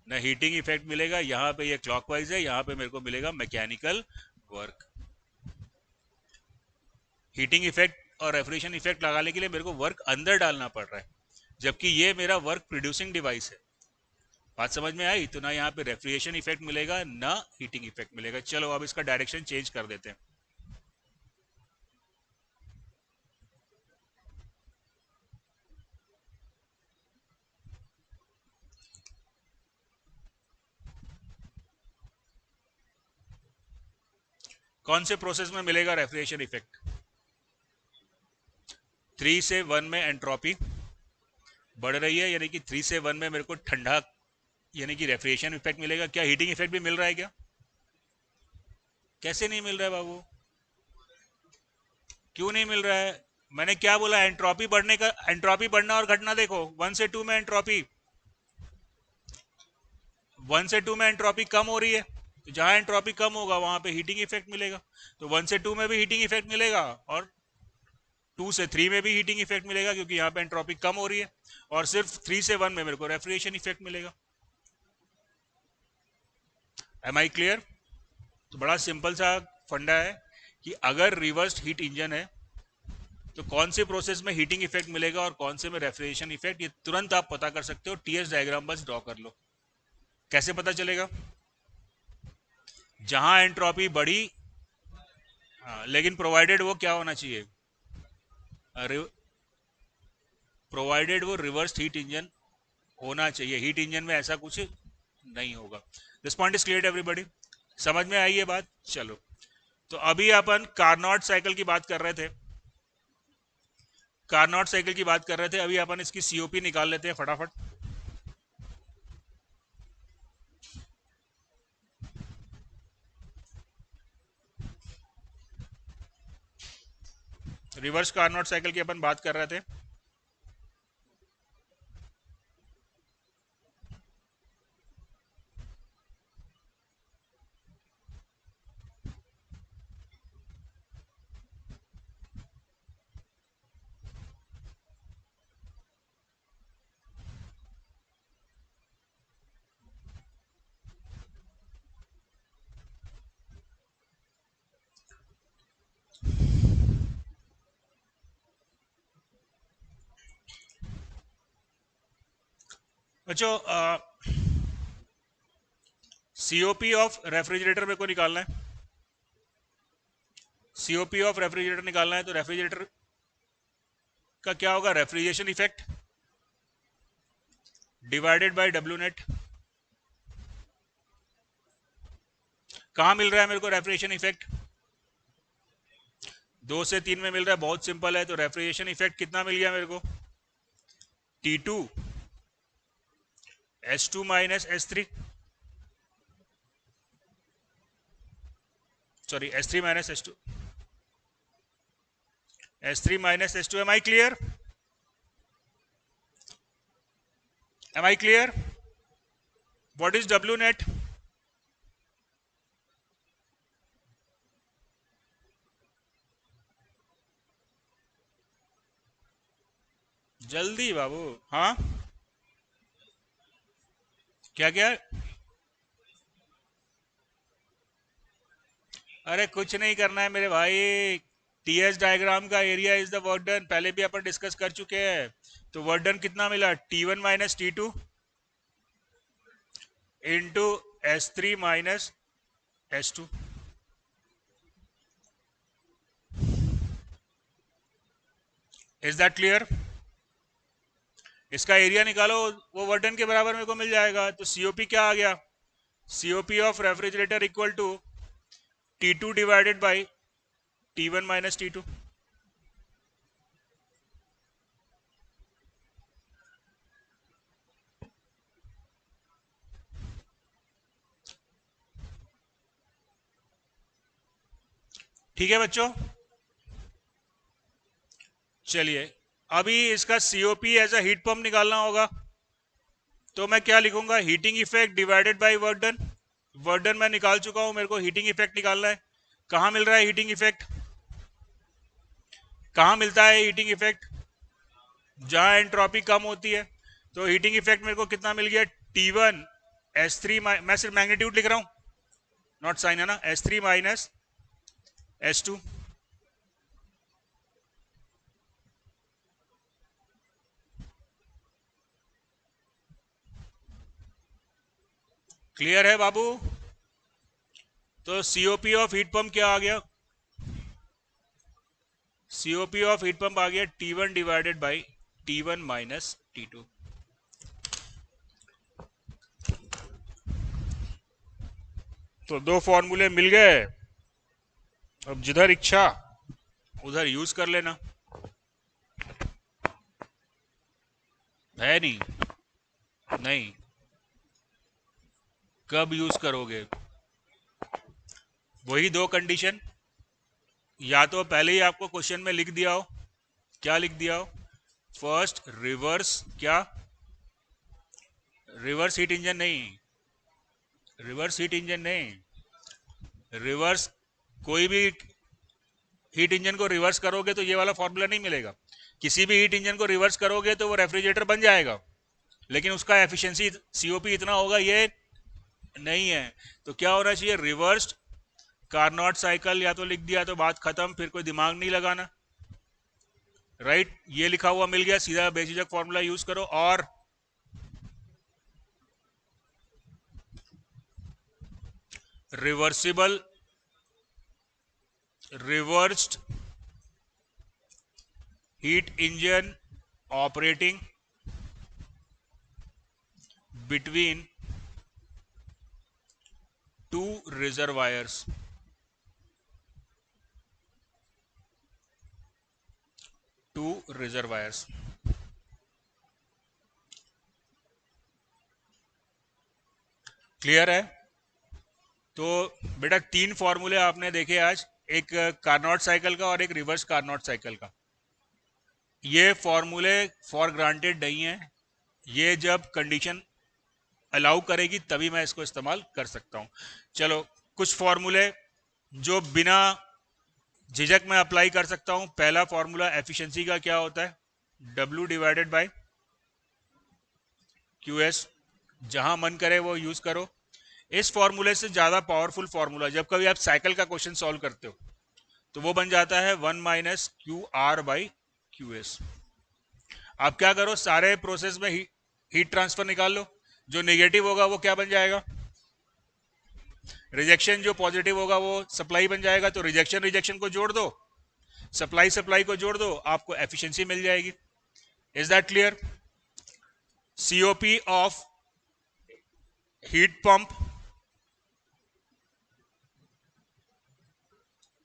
B: ना हीटिंग इफेक्ट मिलेगा, यहाँ पे ये क्लॉकवाइज है, यहाँ पे मेरे को मिलेगा मैकेनिकल वर्क। हीटिंग इफेक्ट और रेफ्रिजरेशन इफेक्ट लगाने के लिए मेरे को वर्क अंदर डालना पड़ रहा है, जबकि ये मेरा वर्क प्रोड्यूसिंग डिवाइस है। बात समझ में आई? तो ना यहाँ पे रेफ्रिजरेशन इफेक्ट मिलेगा ना हीटिंग इफेक्ट मिलेगा। चलो अब इसका डायरेक्शन चेंज कर देते हैं। कौन से प्रोसेस में मिलेगा रेफ्रिजरेशन इफेक्ट? 3 से 1 में एंट्रोपी बढ़ रही है, यानी कि 3 से 1 में मेरे को ठंडा यानी कि रेफ्रिजरेशन इफेक्ट मिलेगा। क्या हीटिंग इफेक्ट भी मिल रहा है क्या? कैसे नहीं मिल रहा है बाबू? क्यों नहीं मिल रहा है? मैंने क्या बोला? एंट्रोपी बढ़ने का, एंट्रोपी बढ़ना और घटना देखो। 1 से 2 में एंट्रोपी, 1 से 2 में एंट्रोपी कम हो रही है, तो जहां एंट्रोपी कम होगा वहां पे हीटिंग इफेक्ट मिलेगा। तो 1 से 2 में भी हीटिंग इफेक्ट मिलेगा और 2 से 3 में भी हीटिंग इफेक्ट मिलेगा, क्योंकि यहाँ पे एंट्रोपी कम हो रही है। और सिर्फ 3 से 1 में मेरे को रेफ्रिजरेशन इफेक्ट मिलेगा। Am I clear? तो बड़ा सिंपल सा फंडा है कि अगर रिवर्स्ड हीट इंजन है तो कौन से प्रोसेस में हीटिंग इफेक्ट मिलेगा और कौन से में रेफ्रिजरेशन इफेक्ट, ये तुरंत आप पता कर सकते हो। टीएस डायग्राम बस ड्रॉ कर लो। कैसे पता चलेगा? जहां एंट्रोपी बढ़ी, हाँ, लेकिन प्रोवाइडेड वो क्या होना चाहिए? प्रोवाइडेड वो रिवर्स हीट इंजन होना चाहिए। हीट इंजन में ऐसा कुछ नहीं होगा। This point is clear everybody? समझ में आई ये बात? चलो, तो अभी अपन कार्नोट साइकिल की बात कर रहे थे। कार्नोट साइकिल की बात कर रहे थे, अभी अपन इसकी सीओपी निकाल लेते हैं फटाफट। रिवर्स कार्नोट साइकिल की अपन बात कर रहे थे। बच्चों, सीओपी ऑफ रेफ्रिजरेटर मेरे को निकालना है। सीओपी ऑफ रेफ्रिजरेटर निकालना है, तो रेफ्रिजरेटर का क्या होगा? Refrigeration effect divided by W net. कहां मिल रहा है मेरे को रेफ्रिजरेशन इफेक्ट? 2 से 3 में मिल रहा है। बहुत सिंपल है, तो रेफ्रिजरेशन इफेक्ट कितना मिल गया मेरे को? T2 S2 minus S3, sorry S3 minus S2, S3 minus S2। Am I clear? Am I clear? What is W net? जल्दी बाबू। हाँ, क्या क्या? अरे कुछ नहीं करना है मेरे भाई। टीएस डायग्राम का area is the work done, पहले भी अपन डिस्कस कर चुके हैं। तो वर्क डन कितना मिला? T1 minus T2 into S3 minus S2। Is that clear? इसका एरिया निकालो, वो वर्क डन के बराबर मेरे को मिल जाएगा। तो सीओपी क्या आ गया? COP of refrigerator equal to T2 divided by T1 minus T2। ठीक है बच्चों, चलिए अभी इसका COP as a heat pump निकालना होगा, तो मैं क्या लिखूंगा, heating effect divided by work done. Work done मैं निकाल चुका हूं, मेरे को हीटिंग इफेक्ट निकालना है। कहां मिल रहा है हीटिंग इफेक्ट, कहां मिलता है हीटिंग इफेक्ट, जहां एंट्रोपी कम होती है। तो हीटिंग इफेक्ट मेरे को कितना मिल गया, T1 S3, मैं सिर्फ मैग्नीट्यूड लिख रहा हूं, नॉट साइन, है ना, S3 माइनस S2। क्लियर है बाबू? तो सीओपी ऑफ हीट पंप क्या आ गया, सीओपी ऑफ हीट पंप आ गया T1 divided by T1 minus T2। तो दो फॉर्मूले मिल गए, अब जिधर इच्छा उधर यूज कर लेना, है नहीं? नहीं, कब यूज करोगे, वही दो कंडीशन, या तो पहले ही आपको क्वेश्चन में लिख दिया हो, क्या लिख दिया हो, फर्स्ट रिवर्स, क्या रिवर्स हीट इंजन नहीं, रिवर्स हीट इंजन नहीं, रिवर्स कोई भी हीट इंजन को रिवर्स करोगे तो ये वाला फॉर्मूला नहीं मिलेगा। किसी भी हीट इंजन को रिवर्स करोगे तो वो रेफ्रिजरेटर बन जाएगा, लेकिन उसका एफिशिएंसी सीओपी इतना होगा, ये नहीं है। तो क्या होना चाहिए, रिवर्स्ड कार्नोट साइकिल, या तो लिख दिया तो बात खत्म, फिर कोई दिमाग नहीं लगाना, राइट। ये लिखा हुआ मिल गया, सीधा बेझिझक फॉर्मूला यूज करो। और reversible reversed heat engine operating between two reservoirs, two reservoirs. Clear है? तो बेटा तीन फॉर्मूले आपने देखे आज, एक कार्नोट साइकिल का और एक रिवर्स कार्नोट साइकिल का। ये फॉर्मूले फॉर ग्रांटेड नहीं है, ये जब कंडीशन अलाउ करेगी तभी मैं इसको इस्तेमाल कर सकता हूं। चलो कुछ फॉर्मूले जो बिना झिझक में अप्लाई कर सकता हूं। पहला फॉर्मूला एफिशिएंसी का क्या होता है, W डिवाइडेड बाय QS, जहां मन करे वो यूज करो। इस फॉर्मूले से ज्यादा पावरफुल फॉर्मूला जब कभी आप साइकिल का क्वेश्चन सॉल्व करते हो तो वो बन जाता है 1 माइनस QR बाई QS। आप क्या करो, सारे प्रोसेस में हीट ट्रांसफर निकाल लो, जो नेगेटिव होगा वो क्या बन जाएगा, रिजेक्शन, जो पॉजिटिव होगा वो सप्लाई बन जाएगा। तो रिजेक्शन रिजेक्शन को जोड़ दो, सप्लाई सप्लाई को जोड़ दो, आपको एफिशिएंसी मिल जाएगी। Is that clear? COP of heat pump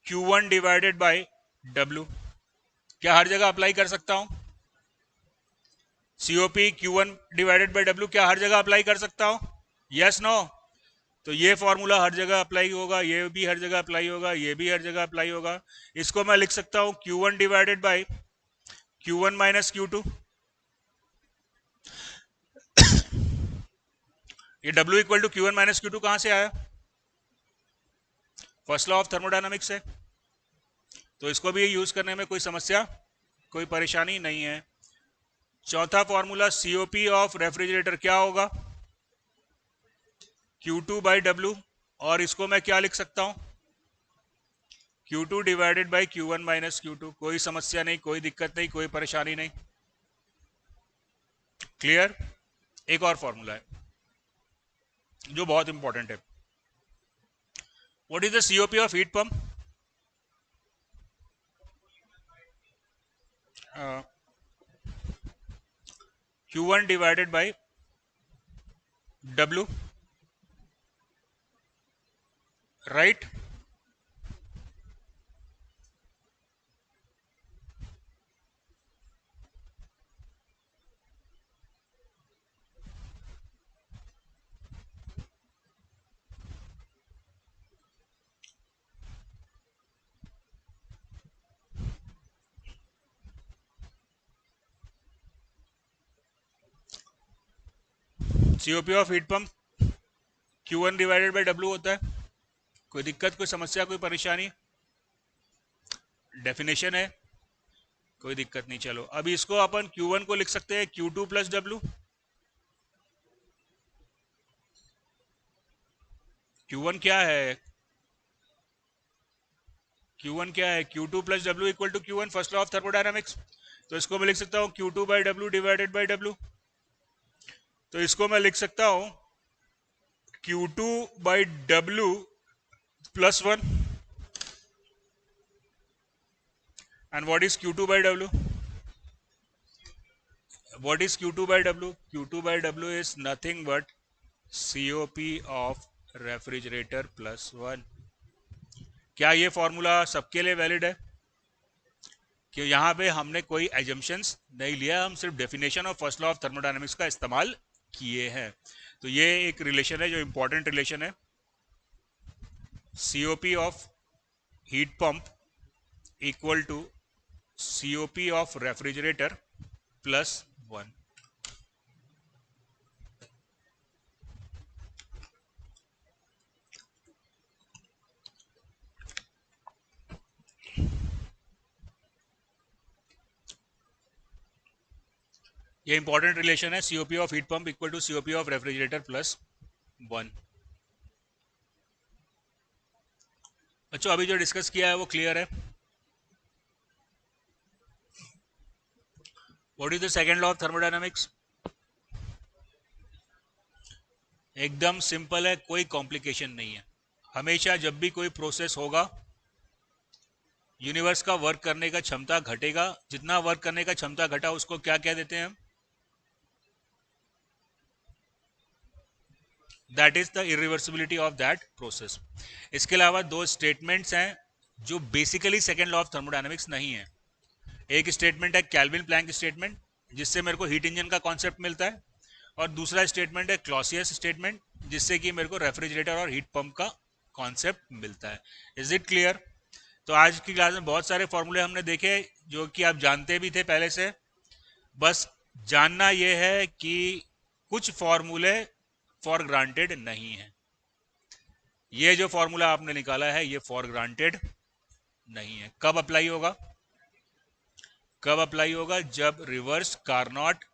B: Q1 divided by W, क्या हर जगह अप्लाई कर सकता हूं? COP Q1 divided by W क्या हर जगह अप्लाई कर सकता हूं? Yes no? तो ये फॉर्मूला हर जगह अप्लाई होगा, ये भी हर जगह अप्लाई होगा, ये भी हर जगह अप्लाई होगा। इसको मैं लिख सकता हूं Q1 divided by Q1 minus Q2। ये W equal to Q1 minus Q2 कहां से आया, फर्स्ट लॉ ऑफ थर्मोडायनामिक्स है। तो इसको भी यूज करने में कोई समस्या, कोई परेशानी नहीं है। चौथा फॉर्मूला सीओपी ऑफ रेफ्रिजरेटर क्या होगा, Q2 बाई W, और इसको मैं क्या लिख सकता हूं, Q2 divided by Q1 minus Q2। कोई समस्या नहीं, कोई दिक्कत नहीं, कोई परेशानी नहीं। क्लियर? एक और फॉर्मूला है जो बहुत इंपॉर्टेंट है। What is the COP of heat pump? Q1 divided by W, right. COP of heat pump Q1 divided by W होता है। कोई दिक्कत, कोई समस्या, कोई परेशानी? डेफिनेशन है, कोई दिक्कत नहीं। चलो अभी इसको अपन Q1 को लिख सकते हैं Q2 प्लस W। Q1 क्या है? Q1 क्या है? Q2 plus W equal to Q1, first law of thermodynamics. तो इसको मैं लिख सकता हूँ Q2 by W divided by W। तो इसको मैं लिख सकता हूँ Q2 by W plus 1। And what is Q2 by W? What is Q2 by W? Q2 by W is nothing but COP of refrigerator plus 1। क्या ये फॉर्मूला सबके लिए वैलिड है? कि यहाँ पे हमने कोई एजम्पशंस नहीं लिया, हम सिर्फ definition of first law of thermodynamics का इस्तेमाल किए हैं। तो ये एक रिलेशन है जो इंपॉर्टेंट रिलेशन है। COP of heat pump equal to COP of refrigerator plus 1। ये इंपॉर्टेंट रिलेशन है, COP of heat pump equal to COP of refrigerator plus 1। अच्छा, अभी जो डिस्कस किया है वो क्लियर है? What is the second law of thermodynamics? एकदम सिंपल है, कोई कॉम्प्लिकेशन नहीं है। हमेशा जब भी कोई प्रोसेस होगा, यूनिवर्स का वर्क करने का क्षमता घटेगा। जितना वर्क करने का क्षमता घटा उसको क्या कह देते हैं हम? That is the irreversibility of that process. इसके अलावा दो स्टेटमेंट्स हैं जो basically second law of thermodynamics नहीं है। एक स्टेटमेंट है कैल्विन प्लैंक स्टेटमेंट, जिससे मेरे को हीट इंजन का कॉन्सेप्ट मिलता है, और दूसरा स्टेटमेंट है क्लॉसियस स्टेटमेंट, जिससे कि मेरे को रेफ्रिजरेटर और हीट पंप का कॉन्सेप्ट मिलता है। Is it clear? तो आज की क्लास में बहुत सारे फॉर्मूले हमने देखे जो कि आप जानते भी थे पहले से। बस जानना यह है कि कुछ फॉर्मूले फॉर ग्रांटेड नहीं है। ये जो फॉर्मूला आपने निकाला है ये फॉर ग्रांटेड नहीं है। कब अप्लाई होगा? कब अप्लाई होगा? जब रिवर्स कार्नोट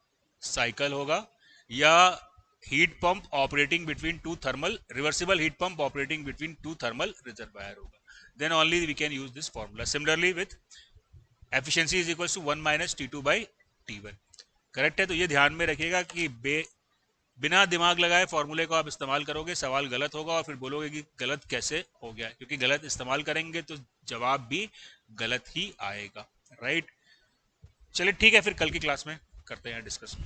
B: साइकिल होगा या heat pump operating between to thermal, reversible heat pump operating between to thermal reservoir होगा। then only we can use this formula. Similarly with efficiency is equals to 1 minus T2 by T1। Correct है? तो ये ध्यान में रखिएगा कि बिना दिमाग लगाए फॉर्मूले को आप इस्तेमाल करोगे, सवाल गलत होगा और फिर बोलोगे कि गलत कैसे हो गया, क्योंकि गलत इस्तेमाल करेंगे तो जवाब भी गलत ही आएगा। राइट? चलिए ठीक है, फिर कल की क्लास में करते हैं डिस्कस।